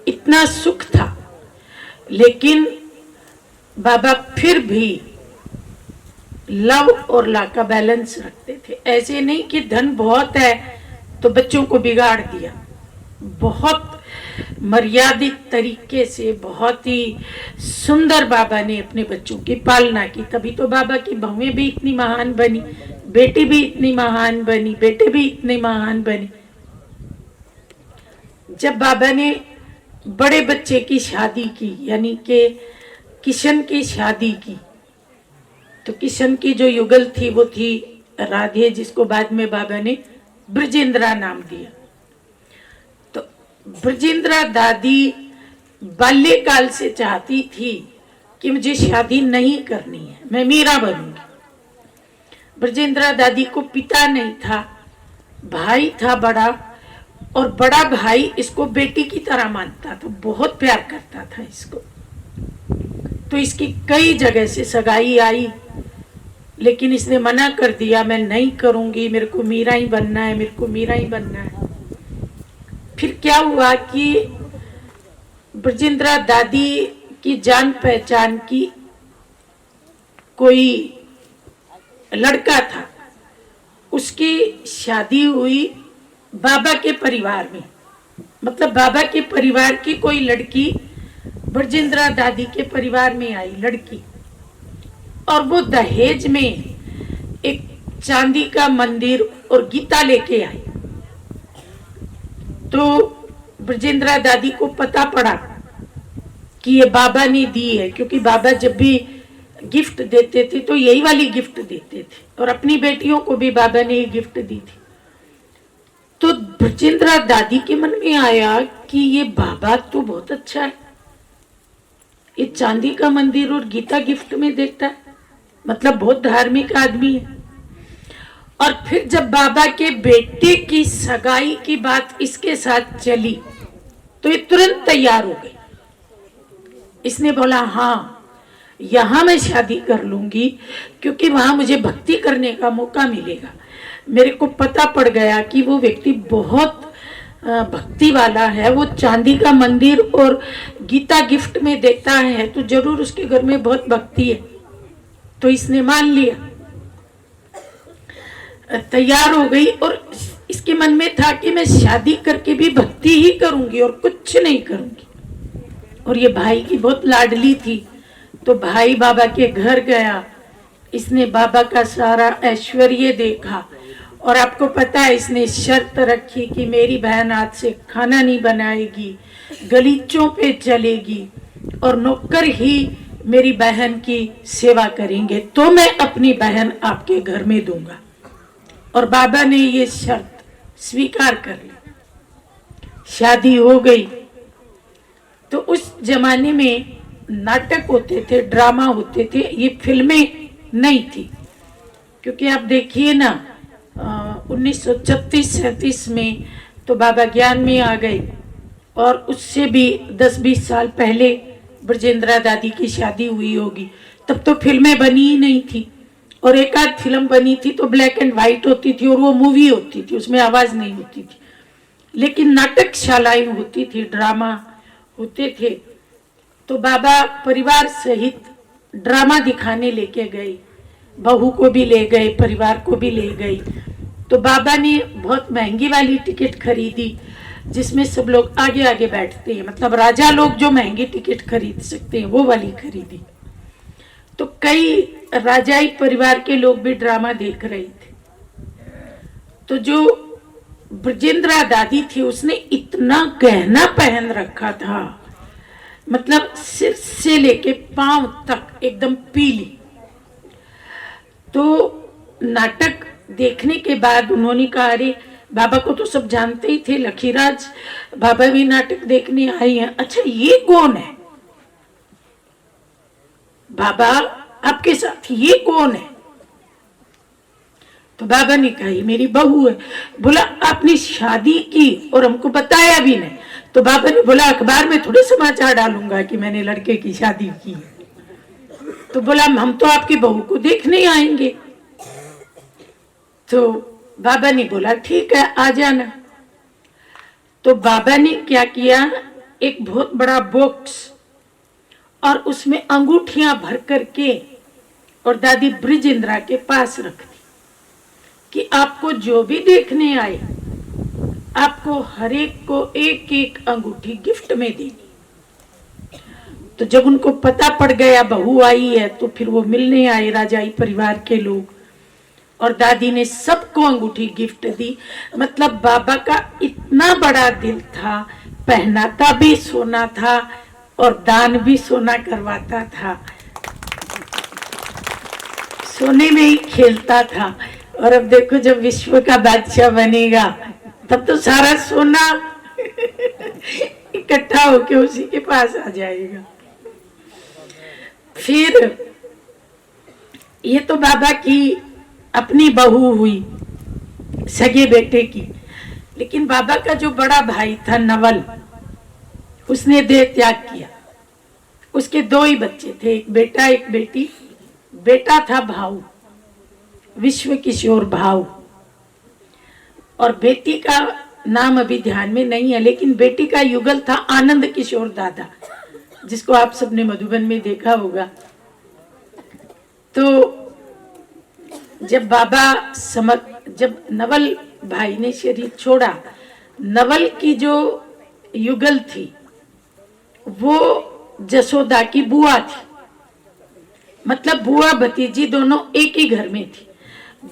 Speaker 7: इतना सुख था। लेकिन बाबा फिर भी लव और ला का बैलेंस रखते थे। ऐसे नहीं कि धन बहुत है तो बच्चों को बिगाड़ दिया। बहुत मर्यादित तरीके से, बहुत ही सुंदर बाबा ने अपने बच्चों की पालना की। तभी तो बाबा की बहुएं भी इतनी महान बनी, बेटी भी इतनी महान बनी, बेटे भी इतने महान बने। जब बाबा ने बड़े बच्चे की शादी की, यानी कि किशन की शादी की, तो किशन की जो युगल थी वो थी राधे, जिसको बाद में बाबा ने ब्रजेंद्रा नाम दिया। तो ब्रजेंद्रा दादी बाल्यकाल से चाहती थी कि मुझे शादी नहीं करनी है, मैं मीरा बनूंगी। ब्रजेंद्रा दादी को पिता नहीं था, भाई था बड़ा, और बड़ा भाई इसको बेटी की तरह मानता था, बहुत प्यार करता था इसको। तो इसकी कई जगह से सगाई आई लेकिन इसने मना कर दिया, मैं नहीं करूंगी, मेरे को मीरा ही बनना है, मेरे को मीरा ही बनना है। फिर क्या हुआ कि ब्रजेंद्रा दादी की जान पहचान की कोई लड़का था, उसकी शादी हुई बाबा के परिवार में। मतलब बाबा के परिवार की कोई लड़की ब्रजेंद्रा दादी के परिवार में आई लड़की, और वो दहेज में एक चांदी का मंदिर और गीता लेके आई। तो ब्रजेंद्रा दादी को पता पड़ा कि ये बाबा ने दी है, क्योंकि बाबा जब भी गिफ्ट देते थे तो यही वाली गिफ्ट देते थे, और अपनी बेटियों को भी बाबा ने ये गिफ्ट दी थी। तो ब्रजेंद्रा दादी के मन में आया कि ये बाबा तो बहुत अच्छा है, ये चांदी का मंदिर और गीता गिफ्ट में देता है, मतलब बहुत धार्मिक आदमी है। और फिर जब बाबा के बेटे की सगाई की बात इसके साथ चली तो ये तुरंत तैयार हो गई। इसने बोला हाँ, यहां मैं शादी कर लूंगी, क्योंकि वहां मुझे भक्ति करने का मौका मिलेगा। मेरे को पता पड़ गया कि वो व्यक्ति बहुत भक्ति वाला है, वो चांदी का मंदिर और गीता गिफ्ट में देता है, तो जरूर उसके घर में बहुत भक्ति है। तो इसने मान लिया, तैयार हो गई, और इसके मन में था कि मैं शादी करके भी भक्ति ही करूंगी और कुछ नहीं करूंगी। और ये भाई की बहुत लाडली थी, तो भाई बाबा के घर गया, इसने बाबा का सारा ऐश्वर्य देखा, और आपको पता है इसने शर्त रखी कि मेरी बहन आज से खाना नहीं बनाएगी, गलीचों पे चलेगी, और नौकर ही मेरी बहन की सेवा करेंगे, तो मैं अपनी बहन आपके घर में दूंगा। और बाबा ने ये शर्त स्वीकार कर ली, शादी हो गई। तो उस जमाने में नाटक होते थे, ड्रामा होते थे, ये फिल्में नहीं थी। क्योंकि आप देखिए ना 1936-37 में तो बाबा ज्ञान में आ गए, और उससे भी 10-20 साल पहले ब्रजेंद्रा दादी की शादी हुई होगी, तब तो फिल्में बनी ही नहीं थी, और एक आध फिल्म बनी थी तो ब्लैक एंड व्हाइट होती थी, और वो मूवी होती थी, उसमें आवाज नहीं होती थी। लेकिन नाटकशालाएं होती थी, ड्रामा होते थे। तो बाबा परिवार सहित ड्रामा दिखाने लेके गए, बहू को भी ले गए, परिवार को भी ले गए। तो बाबा ने बहुत महंगी वाली टिकट खरीदी, जिसमें सब लोग आगे आगे बैठते हैं, मतलब राजा लोग जो महंगी टिकट खरीद सकते हैं वो वाली खरीदी। तो कई राजाई परिवार के लोग भी ड्रामा देख रहे थे। तो जो ब्रजेंद्रा दादी थी उसने इतना गहना पहन रखा था, मतलब सिर से लेके पांव तक एकदम पीली। तो नाटक देखने के बाद उन्होंने कहा, अरे बाबा को तो सब जानते ही थे, लखीराज बाबा भी नाटक देखने आई हैं, अच्छा ये कौन है बाबा आपके साथ, ये कौन है? तो बाबा ने कहा ये मेरी बहू है। बोला आपने शादी की और हमको बताया भी नहीं? तो बाबा ने बोला अखबार में थोड़े समाचार डालूंगा कि मैंने लड़के की शादी की है। तो बोला हम तो आपकी बहू को देखने आएंगे। तो बाबा ने बोला ठीक है आ जाना। तो बाबा ने क्या किया, एक बहुत बड़ा बॉक्स और उसमें अंगूठियां भर करके और दादी ब्रजेंद्रा के पास रख दी कि आपको जो भी देखने आए आपको हर एक को एक एक अंगूठी गिफ्ट में देनी। तो जब उनको पता पड़ गया बहू आई है तो फिर वो मिलने आए राजाई परिवार के लोग, और दादी ने सबको अंगूठी गिफ्ट दी। मतलब बाबा का इतना बड़ा दिल था, पहनाता भी सोना था और दान भी सोना करवाता था, सोने में ही खेलता था। और अब देखो जब विश्व का बादशाह बनेगा तब तो सारा सोना इकट्ठा होके उसी के पास आ जाएगा। फिर ये तो बाबा की अपनी बहू हुई सगे बेटे की, लेकिन बाबा का जो बड़ा भाई था नवल, उसने देह त्याग किया। उसके दो ही बच्चे थे, एक बेटा एक बेटी। बेटा था भाऊ विश्व किशोर भाव। और बेटी का नाम अभी ध्यान में नहीं है, लेकिन बेटी का युगल था आनंद किशोर दादा, जिसको आप सबने मधुबन में देखा होगा। तो जब जब नवल भाई ने शरीर छोड़ा, नवल की जो युगल थी वो जसोदा की बुआ थी, मतलब बुआ भतीजी दोनों एक ही घर में थी।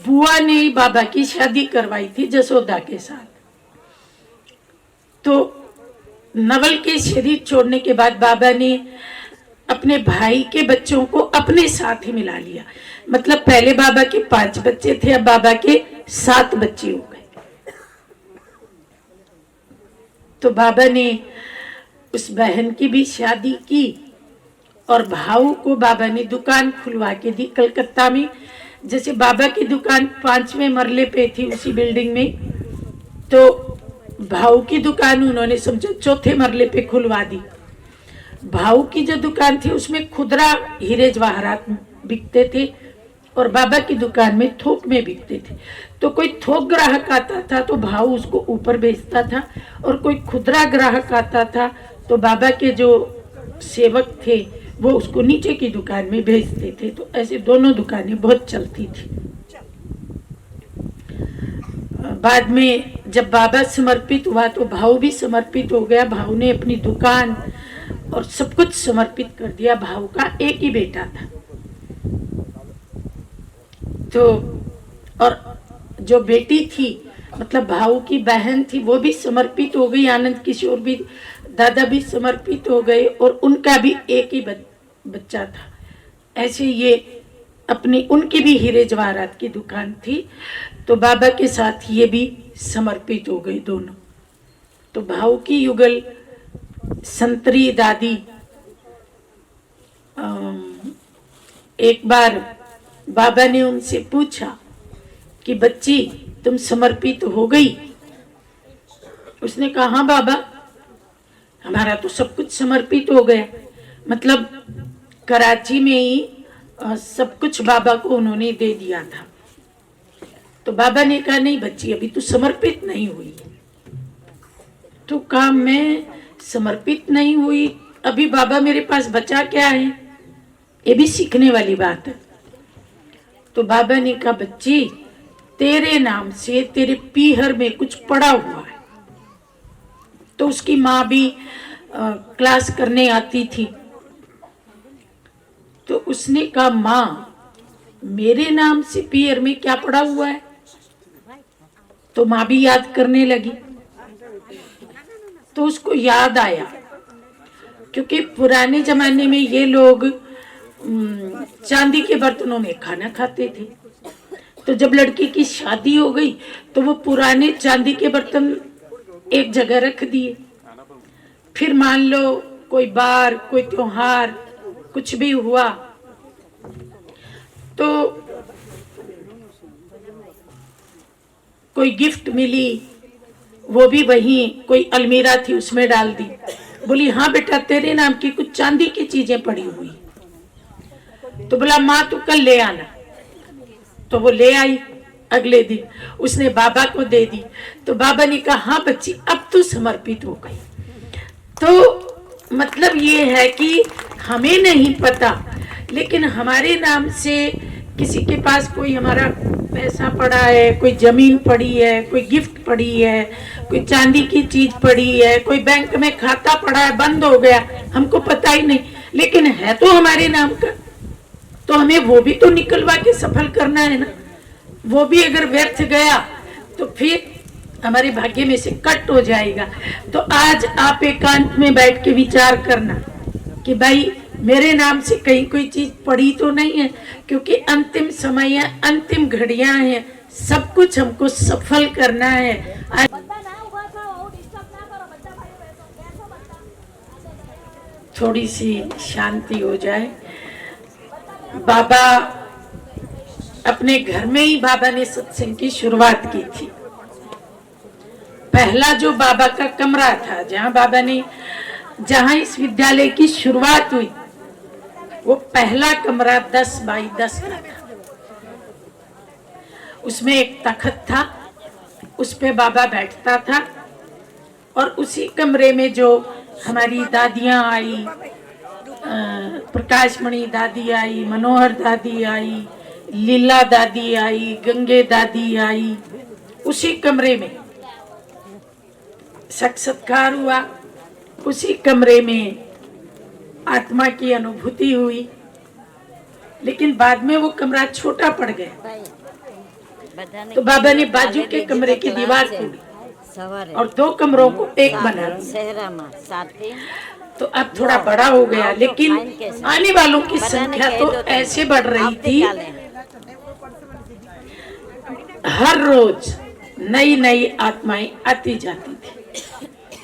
Speaker 7: बुआ ने ही बाबा की शादी करवाई थी जसोदा के साथ। तो नवल के शरीर छोड़ने के बाद बाबा ने अपने भाई के बच्चों को अपने साथ ही मिला लिया। मतलब पहले बाबा के 5 बच्चे थे, अब बाबा के 7 बच्चे हो गए। तो बाबा ने उस बहन की भी शादी की और भाऊ को बाबा ने दुकान खुलवा के दी कलकत्ता में। जैसे बाबा की दुकान 5वें मरले पे थी उसी बिल्डिंग में, तो भाऊ की दुकान उन्होंने समझो 4थे मरले पे खुलवा दी। भाऊ की जो दुकान थी उसमें खुदरा हीरे जवाहरात बिकते थे और बाबा की दुकान में थोक में बिकते थे। तो कोई थोक ग्राहक आता था तो भाऊ उसको ऊपर बेचता था, और कोई खुदरा ग्राहक आता था तो बाबा के जो सेवक थे वो उसको नीचे की दुकान में भेजते थे। तो ऐसे दोनों दुकानें बहुत चलती थी। बाद में जब बाबा समर्पित हुआ तो भाऊ भी समर्पित हो गया। भाऊ ने अपनी दुकान और सब कुछ समर्पित कर दिया। भाऊ का एक ही बेटा था। तो और जो बेटी थी, मतलब भाऊ की बहन थी, वो भी समर्पित हो गई। आनंद किशोर भी दादा भी समर्पित हो गए और उनका भी एक ही बच्चा था। ऐसे ये अपनी उनकी भी हीरे जवाहरात की दुकान थी, तो बाबा के साथ ये भी समर्पित हो गए दोनों। तो भाऊ की युगल संतरी दादी एक बार बाबा ने उनसे पूछा कि बच्ची तुम समर्पित हो गई? उसने कहा हाँ बाबा, हमारा तो सब कुछ समर्पित हो गया। मतलब कराची में ही सब कुछ बाबा को उन्होंने दे दिया था। तो बाबा ने कहा नहीं बच्ची, अभी तो समर्पित नहीं हुई। तो कहा मैं समर्पित नहीं हुई, अभी बाबा मेरे पास बचा क्या है? ये भी सीखने वाली बात है। तो बाबा ने कहा बच्ची, तेरे नाम से तेरे पीहर में कुछ पड़ा हुआ है। तो उसकी माँ भी क्लास करने आती थी। तो उसने कहा माँ, मेरे नाम से पीहर में क्या पड़ा हुआ है? तो माँ भी याद करने लगी। तो उसको याद आया, क्योंकि पुराने जमाने में ये लोग चांदी के बर्तनों में खाना खाते थे। तो जब लड़की की शादी हो गई तो वो पुराने चांदी के बर्तन एक जगह रख दिए। फिर मान लो कोई बार, कोई त्योहार, कुछ भी हुआ तो कोई गिफ्ट मिली, वो भी वहीं कोई अलमीरा थी उसमें डाल दी। बोली हाँ बेटा, तेरे नाम की कुछ चांदी की चीजें पड़ी हुई। तो बोला माँ तू कल ले आना। तो वो ले आई। अगले दिन उसने बाबा को दे दी। तो बाबा ने कहा हाँ बच्ची, अब तू समर्पित हो गई। तो मतलब ये है कि हमें नहीं पता, लेकिन हमारे नाम से किसी के पास कोई हमारा पैसा पड़ा है, कोई जमीन पड़ी है, कोई गिफ्ट पड़ी है, कोई चांदी की चीज पड़ी है, कोई बैंक में खाता पड़ा है, बंद हो गया, हमको पता ही नहीं, लेकिन है तो हमारे नाम का। तो हमें वो भी तो निकलवा के सफल करना है ना। वो भी अगर व्यर्थ गया तो फिर हमारे भाग्य में से कट हो जाएगा। तो आज आप एकांत में बैठ के विचार करना कि भाई मेरे नाम से कहीं कोई चीज पड़ी तो नहीं है, क्योंकि अंतिम समय है, अंतिम घड़ियां हैं, सब कुछ हमको सफल करना है। थोड़ी सी शांति हो जाए। बाबा अपने घर में ही बाबा ने सत्संग की शुरुआत की थी। पहला जो बाबा का कमरा था, जहां इस विद्यालय की शुरुआत हुई, वो पहला कमरा 10 बाई 10 का था। उसमें एक तखत था, उस पे बाबा बैठता था। और उसी कमरे में जो हमारी दादियाँ आई, प्रकाशमणि दादी आई, मनोहर दादी आई, लीला दादी आई, गंगे दादी आई, उसी कमरे में साक्षात्कार हुआ। उसी कमरे में आत्मा की अनुभूति हुई। लेकिन बाद में वो कमरा छोटा पड़ गया, तो बाबा ने बाजू के कमरे की दीवार तोड़ी और 2 कमरों को एक बना दिया। तो अब थोड़ा बड़ा हो गया, लेकिन आने वालों की संख्या तो ऐसे बढ़ रही थी, हर रोज नई नई आत्माएं आती जाती थी।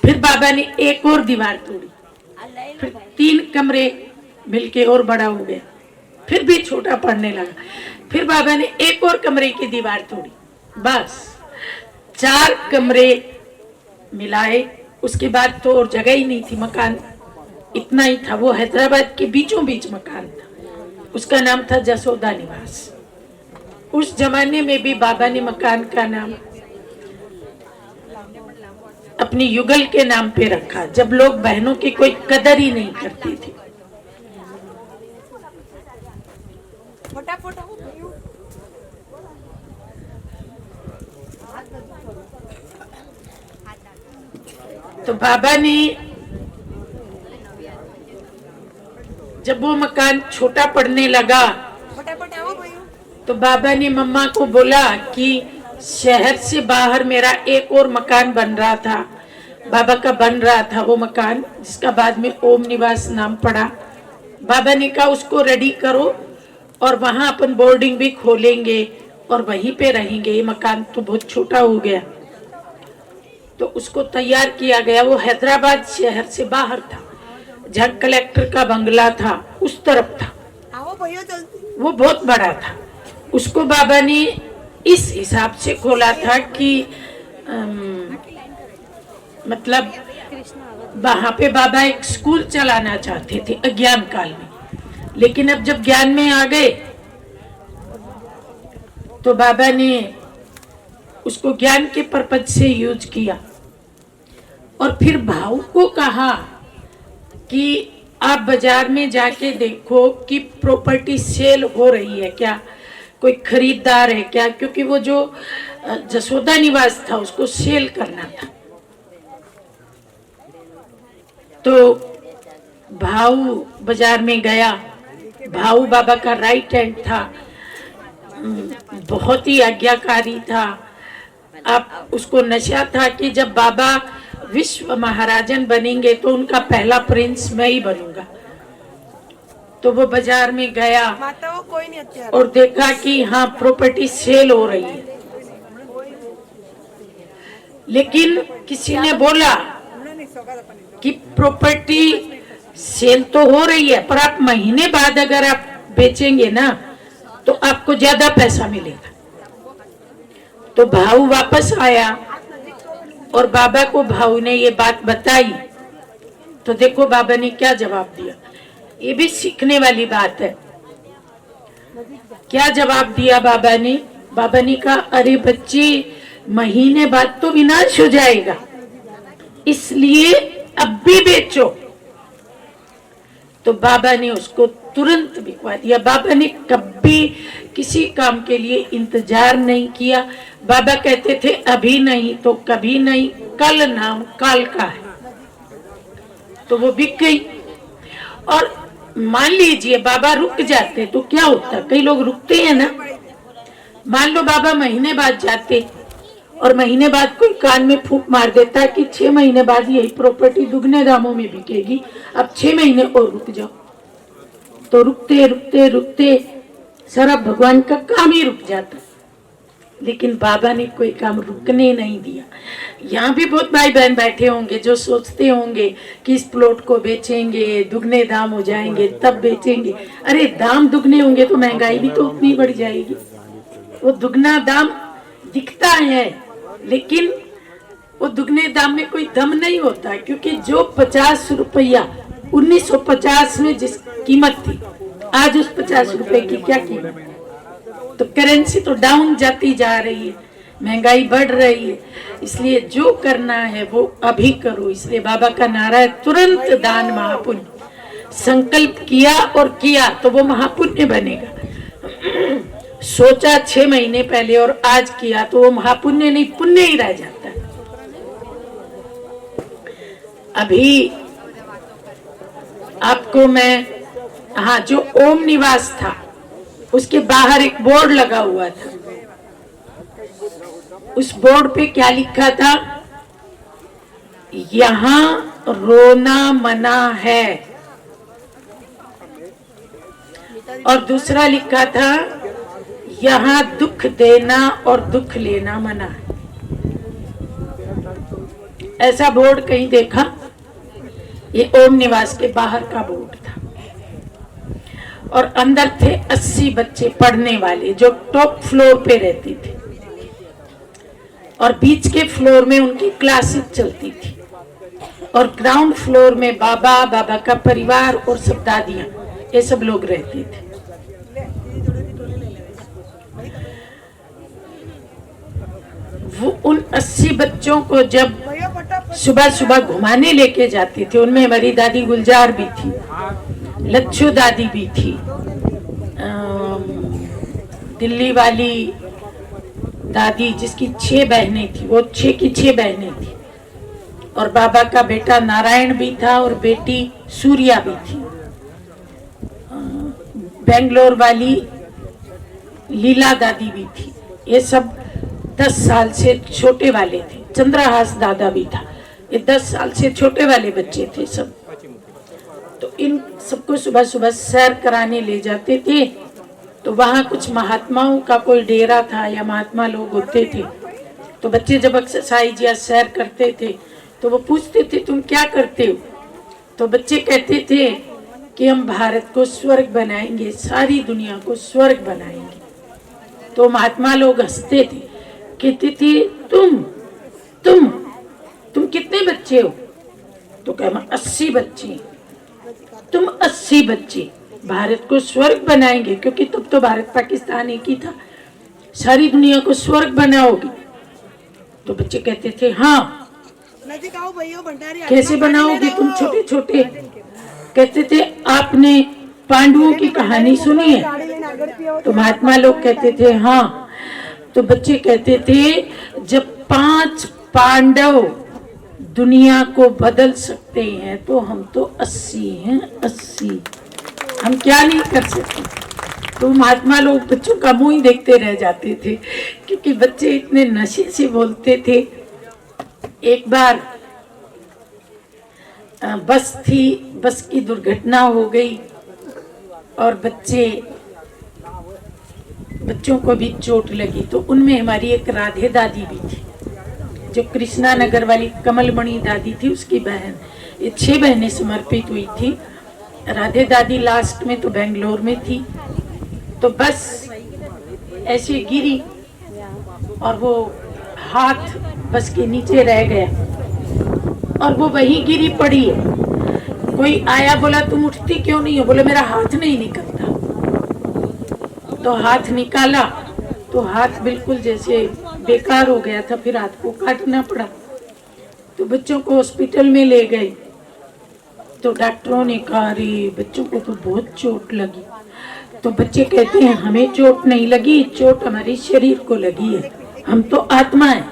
Speaker 7: फिर बाबा ने एक और दीवार तोड़ी, फिर 3 कमरे मिलके और बड़ा हो गया, फिर भी छोटा पड़ने लगा। फिर बाबा ने एक और कमरे की दीवार तोड़ी, बस 4 कमरे मिलाए। उसके बाद तो और जगह ही नहीं थी, मकान इतना ही था। वो हैदराबाद के बीचों बीच मकान था, उसका नाम था जसोदा निवास। उस जमाने में भी बाबा ने मकान का नाम अपनी युगल के नाम पे रखा, जब लोग बहनों की कोई कदर ही नहीं करती थी। तो बाबा ने जब वो मकान छोटा पड़ने लगा, तो बाबा ने मम्मा को बोला कि शहर से बाहर मेरा एक और मकान बन रहा था, बाबा का बन रहा था वो मकान, जिसका बाद में ओम निवास नाम पड़ा। बाबा ने कहा उसको रेडी करो और वहां अपन बोर्डिंग भी खोलेंगे और वहीं पे रहेंगे। ये मकान तो बहुत छोटा हो गया, तो उसको तैयार किया गया। वो हैदराबाद शहर से बाहर था, जहाँ कलेक्टर का बंगला था उस तरफ था, वो बहुत बड़ा था। उसको बाबा ने इस हिसाब से खोला था कि मतलब वहां पे बाबा एक स्कूल चलाना चाहते थे अज्ञान काल में, लेकिन अब जब ज्ञान में आ गए तो बाबा ने उसको ज्ञान के पर्पज से यूज किया। और फिर भाऊ को कहा कि आप बाजार में जाके देखो कि प्रॉपर्टी सेल हो रही है क्या, कोई खरीदार है क्या, क्योंकि वो जो जसोदा निवास था उसको सेल करना था। तो भाऊ बाजार में गया। भाऊ बाबा का राइट हैंड था, बहुत ही आज्ञाकारी था। आप उसको नशा था कि जब बाबा विश्व महाराजन बनेंगे तो उनका पहला प्रिंस मैं ही बनूंगा। तो वो बाजार में गया और देखा कि हाँ प्रॉपर्टी सेल हो रही है, लेकिन किसी ने बोला कि प्रॉपर्टी सेल तो हो रही है, पर आप महीने बाद अगर आप बेचेंगे ना तो आपको ज्यादा पैसा मिलेगा। तो भाऊ वापस आया और बाबा को भाऊ ने ये बात बताई। तो देखो बाबा ने क्या जवाब दिया, ये भी सीखने वाली बात है। क्या जवाब दिया बाबा ने? बाबा ने कहा अरे बच्ची, महीने बाद तो विनाश हो जाएगा, इसलिए अब भी बेचो। तो बाबा ने उसको तुरंत बिकवा दिया। बाबा ने कभी किसी काम के लिए इंतजार नहीं किया। बाबा कहते थे अभी नहीं तो कभी नहीं, कल नाम काल का है। तो वो बिक गई। और मान लीजिए बाबा रुक जाते तो क्या होता, कई लोग रुकते हैं ना। मान लो बाबा महीने बाद जाते और महीने बाद कोई कान में फूंक मार देता कि 6 महीने बाद यही प्रॉपर्टी दुगने दामों में बिकेगी, अब 6 महीने और रुक जाओ। तो रुकते रुकते रुकते सारा भगवान का काम ही रुक जाता। लेकिन बाबा ने कोई काम रुकने नहीं दिया। यहाँ भी बहुत भाई बहन बैठे होंगे जो सोचते होंगे कि इस प्लॉट को बेचेंगे, दुगने दाम हो जाएंगे तब बेचेंगे। अरे दाम दुगने होंगे तो महंगाई भी तो उतनी बढ़ जाएगी। वो दुगना दाम दिखता है, लेकिन वो दुगने दाम में कोई दम नहीं होता, क्योंकि जो 50 रुपया 1950 में जिस कीमत थी, आज उस 50 रुपए की क्या कीमत? तो करेंसी तो डाउन जाती जा रही है, महंगाई बढ़ रही है, इसलिए जो करना है वो अभी करो। इसलिए बाबा का नारा है तुरंत दान महापुण्य। संकल्प किया और किया तो वो महापुण्य बनेगा। सोचा 6 महीने पहले और आज किया तो वो महापुण्य नहीं, पुण्य ही रह जाता है। अभी आपको मैं, हाँ, जो ओम निवास था उसके बाहर एक बोर्ड लगा हुआ था। उस बोर्ड पे क्या लिखा था? यहाँ रोना मना है। और दूसरा लिखा था यहाँ दुख देना और दुख लेना मना है। ऐसा बोर्ड कहीं देखा? ये ओम निवास के बाहर का बोर्ड था। और अंदर थे 80 बच्चे पढ़ने वाले जो टॉप फ्लोर पे रहते थे, और बीच के फ्लोर में उनकी क्लासेस चलती थी, और ग्राउंड फ्लोर में बाबा, बाबा का परिवार और सब दादियां, ये सब लोग रहते थे। वो उन 80 बच्चों को जब सुबह सुबह घुमाने लेके जाती थी, उनमें हमारी दादी गुलजार भी थी, लच्छू दादी भी थी, दिल्ली वाली दादी जिसकी 6 बहनें थी, वो 6 की 6 बहनें थी, और बाबा का बेटा नारायण भी था और बेटी सूर्या भी थी। बेंगलोर वाली लीला दादी भी थी। ये सब 10 साल से छोटे वाले थे। चंद्रहास दादा भी था। ये 10 साल से छोटे वाले बच्चे थे सब। तो इन सबको सुबह सुबह सैर कराने ले जाते थे। तो वहाँ कुछ महात्माओं का कोई डेरा था या महात्मा लोग होते थे। तो बच्चे जब एक्सरसाइज या सैर करते थे तो वो पूछते थे तुम क्या करते हो? तो बच्चे कहते थे कि हम भारत को स्वर्ग बनाएंगे, सारी दुनिया को स्वर्ग बनाएंगे। तो महात्मा लोग हंसते थे, कहते थे तुम कितने बच्चे हो? तो कहा 80 बच्चे। तुम 80 बच्चे भारत को स्वर्ग बनाएंगे, क्योंकि तब तो भारत पाकिस्तान एक ही था, सारी दुनिया को स्वर्ग बनाओगे? तो बच्चे कहते थे हाँ। कैसे बनाओगे तुम छोटे छोटे? कहते थे आपने पांडवों की कहानी सुनी है? तो महात्मा लोग कहते थे हाँ। तो बच्चे कहते थे जब 5 पांडव दुनिया को बदल सकते हैं तो हम तो 80 हैं, 80, हम क्या नहीं कर सकते? तो महात्मा लोग बच्चों का मुंह ही देखते रह जाते थे, क्योंकि बच्चे इतने नशे से बोलते थे। एक बार बस थी, बस की दुर्घटना हो गई और बच्चों को भी चोट लगी। तो उनमें हमारी एक राधे दादी भी थी, जो कृष्णा नगर वाली कमलमणि दादी थी, उसकी बहन। ये 6 बहनें समर्पित हुई थी। राधे दादी लास्ट में तो बेंगलोर में थी। तो बस ऐसे गिरी और वो हाथ बस के नीचे रह गया और वो वहीं गिरी पड़ी है। कोई आया, बोला तुम उठती क्यों नहीं हो? बोले मेरा हाथ नहीं निकलता। तो हाथ निकाला तो हाथ बिल्कुल जैसे बेकार हो गया था, फिर हाथ को काटना पड़ा। तो बच्चों को हॉस्पिटल में ले गए। तो डॉक्टरों ने कहा अरे बच्चों को तो बहुत चोट लगी। तो बच्चे कहते हैं हमें चोट नहीं लगी, चोट हमारे शरीर को लगी है, हम तो आत्मा है,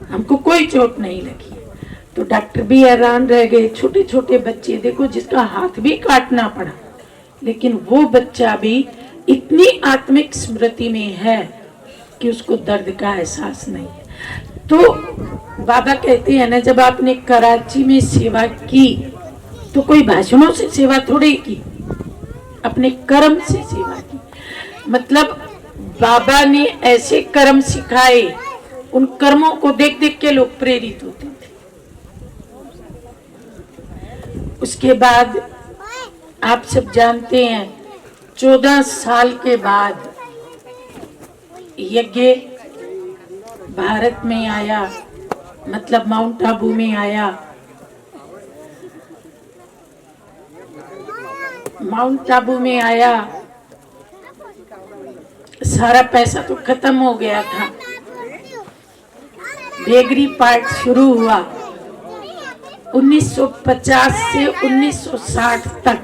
Speaker 7: हमको कोई चोट नहीं लगी। तो डॉक्टर भी हैरान रह गए। छोटे छोटे बच्चे देखो, जिसका हाथ भी काटना पड़ा, लेकिन वो बच्चा भी इतनी आत्मिक स्मृति में है कि उसको दर्द का एहसास नहीं है। तो बाबा कहते हैं ना, जब आपने कराची में सेवा की तो कोई भाषणों से सेवा थोड़ी की, अपने कर्म से सेवा की। मतलब बाबा ने ऐसे कर्म सिखाए, उन कर्मों को देख देख के लोग प्रेरित होते थे। उसके बाद आप सब जानते हैं 14 साल के बाद यज्ञ भारत में आया, मतलब माउंट आबू में आया। माउंट आबू में आया सारा पैसा तो खत्म हो गया था। बेगरी पार्ट शुरू हुआ 1950 से 1960 तक,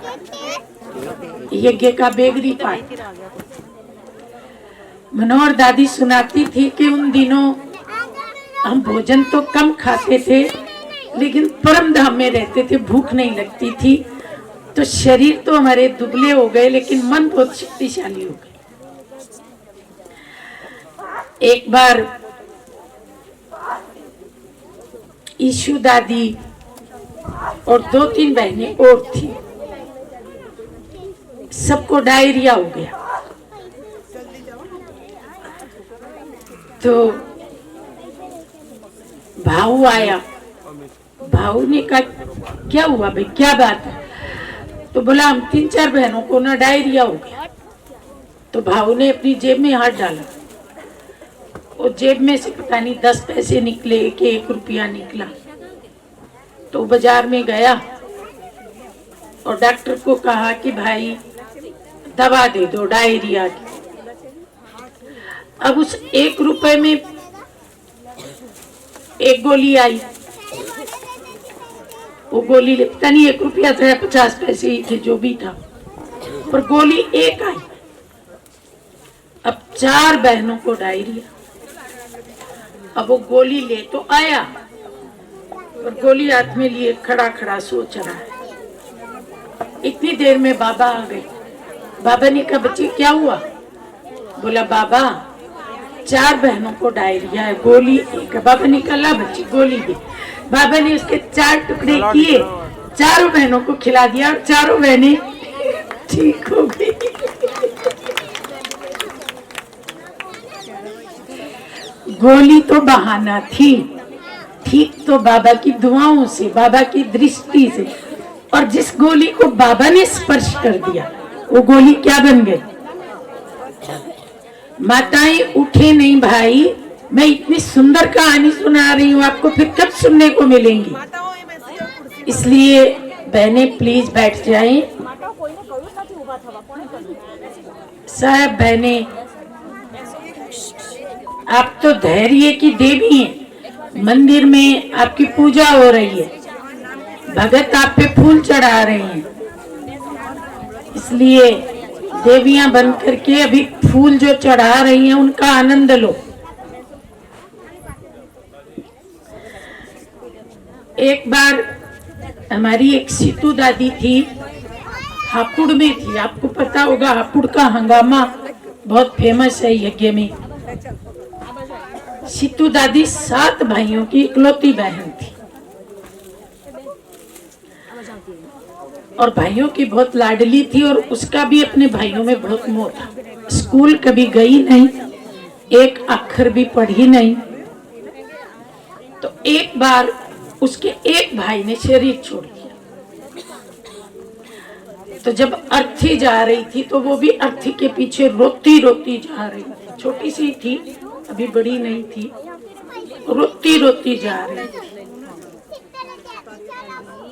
Speaker 7: यज्ञ का बेगरी पार्ट। मनोहर दादी सुनाती थी कि उन दिनों हम भोजन तो कम खाते थे, लेकिन परम धाम में रहते थे, भूख नहीं लगती थी। तो शरीर तो हमारे दुबले हो गए, लेकिन मन बहुत शक्तिशाली हो गए। एक बार ईशु दादी और 2-3 बहनें और थी, सबको डायरिया हो गया। तो भाऊ आया, भाऊ ने कहा क्या हुआ भाई, क्या बात है? तो बोला हम 3-4 बहनों को ना डायरिया हो गया। तो भाऊ ने अपनी जेब में हाथ डाला, वो जेब में से पता नहीं 10 पैसे निकले कि 1 रुपया निकला। तो बाजार में गया और डॉक्टर को कहा कि भाई दवा दे दो डायरिया की। अब उस 1 रुपए में 1 गोली आई, वो गोली पता नहीं 1 रुपया था, 50 पैसे ही थे, जो भी था, पर गोली 1 आई। अब 4 बहनों को डायरिया। अब वो गोली ले तो आया, और गोली हाथ में लिए खड़ा खड़ा सोच रहा है। इतनी देर में बाबा आ गए। बाबा ने कहा बच्ची क्या हुआ? बोला बाबा 4 बहनों को डायरिया है, गोली 1। बाबा ने कहा ला बच्ची गोली दी। बाबा ने उसके 4 टुकड़े किए, 4 बहनों को खिला दिया और 4 बहनें ठीक हो गई। गोली तो बहाना थी, ठीक तो बाबा की दुआओं से, बाबा की दृष्टि से। और जिस गोली को बाबा ने स्पर्श कर दिया, वो गोली क्या बन गई? माताएं उठे नहीं भाई, मैं इतनी सुंदर कहानी सुना रही हूँ, आपको फिर कब सुनने को मिलेंगी। इसलिए बहनें प्लीज बैठ जाएं। साहब बहनें, आप तो धैर्य की देवी हैं। मंदिर में आपकी पूजा हो रही है, भगत आप पे फूल चढ़ा रहे हैं, इसलिए देवियां बन करके अभी फूल जो चढ़ा रही हैं उनका आनंद लो। एक बार हमारी एक सीतू दादी थी, हापुड़ में थी, आपको पता होगा हापुड़ का हंगामा बहुत फेमस है यज्ञ में। सीतू दादी 7 भाइयों की इकलौती बहन थी और भाइयों की बहुत लाडली थी, और उसका भी अपने भाइयों में बहुत मोह था। स्कूल कभी गई नहीं, एक अक्षर भी पढ़ी नहीं। तो एक बार उसके एक भाई ने शरीर छोड़ दिया। तो जब अर्थी जा रही थी तो वो भी अर्थी के पीछे रोती रोती जा रही थी। छोटी सी थी, अभी बड़ी नहीं थी, रोती रोती जा रही थी।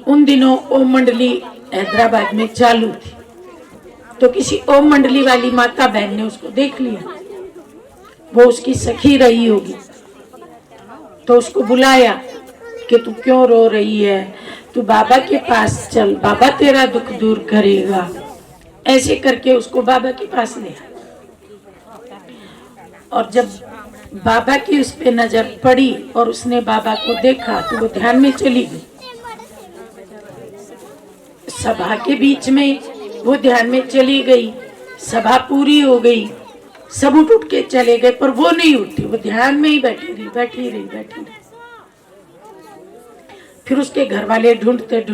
Speaker 7: उन दिनों ओम मंडली हैदराबाद में चालू थी, तो किसी ओम मंडली वाली माता बहन ने उसको देख लिया, वो उसकी सखी रही होगी। तो उसको बुलाया कि तू क्यों रो रही है, तू बाबा के पास चल, बाबा तेरा दुख दूर करेगा। ऐसे करके उसको बाबा के पास ले आया। और जब बाबा की उस पे नजर पड़ी और उसने बाबा को देखा तो वो ध्यान में चली गई। सभा के बीच में वो ध्यान में चली गई, सभा पूरी हो गई, सब उठ के चले गए, पर वो नहीं उठी, वो ध्यान में ही बैठी रही। फिर उसके घर वाले ढूंढते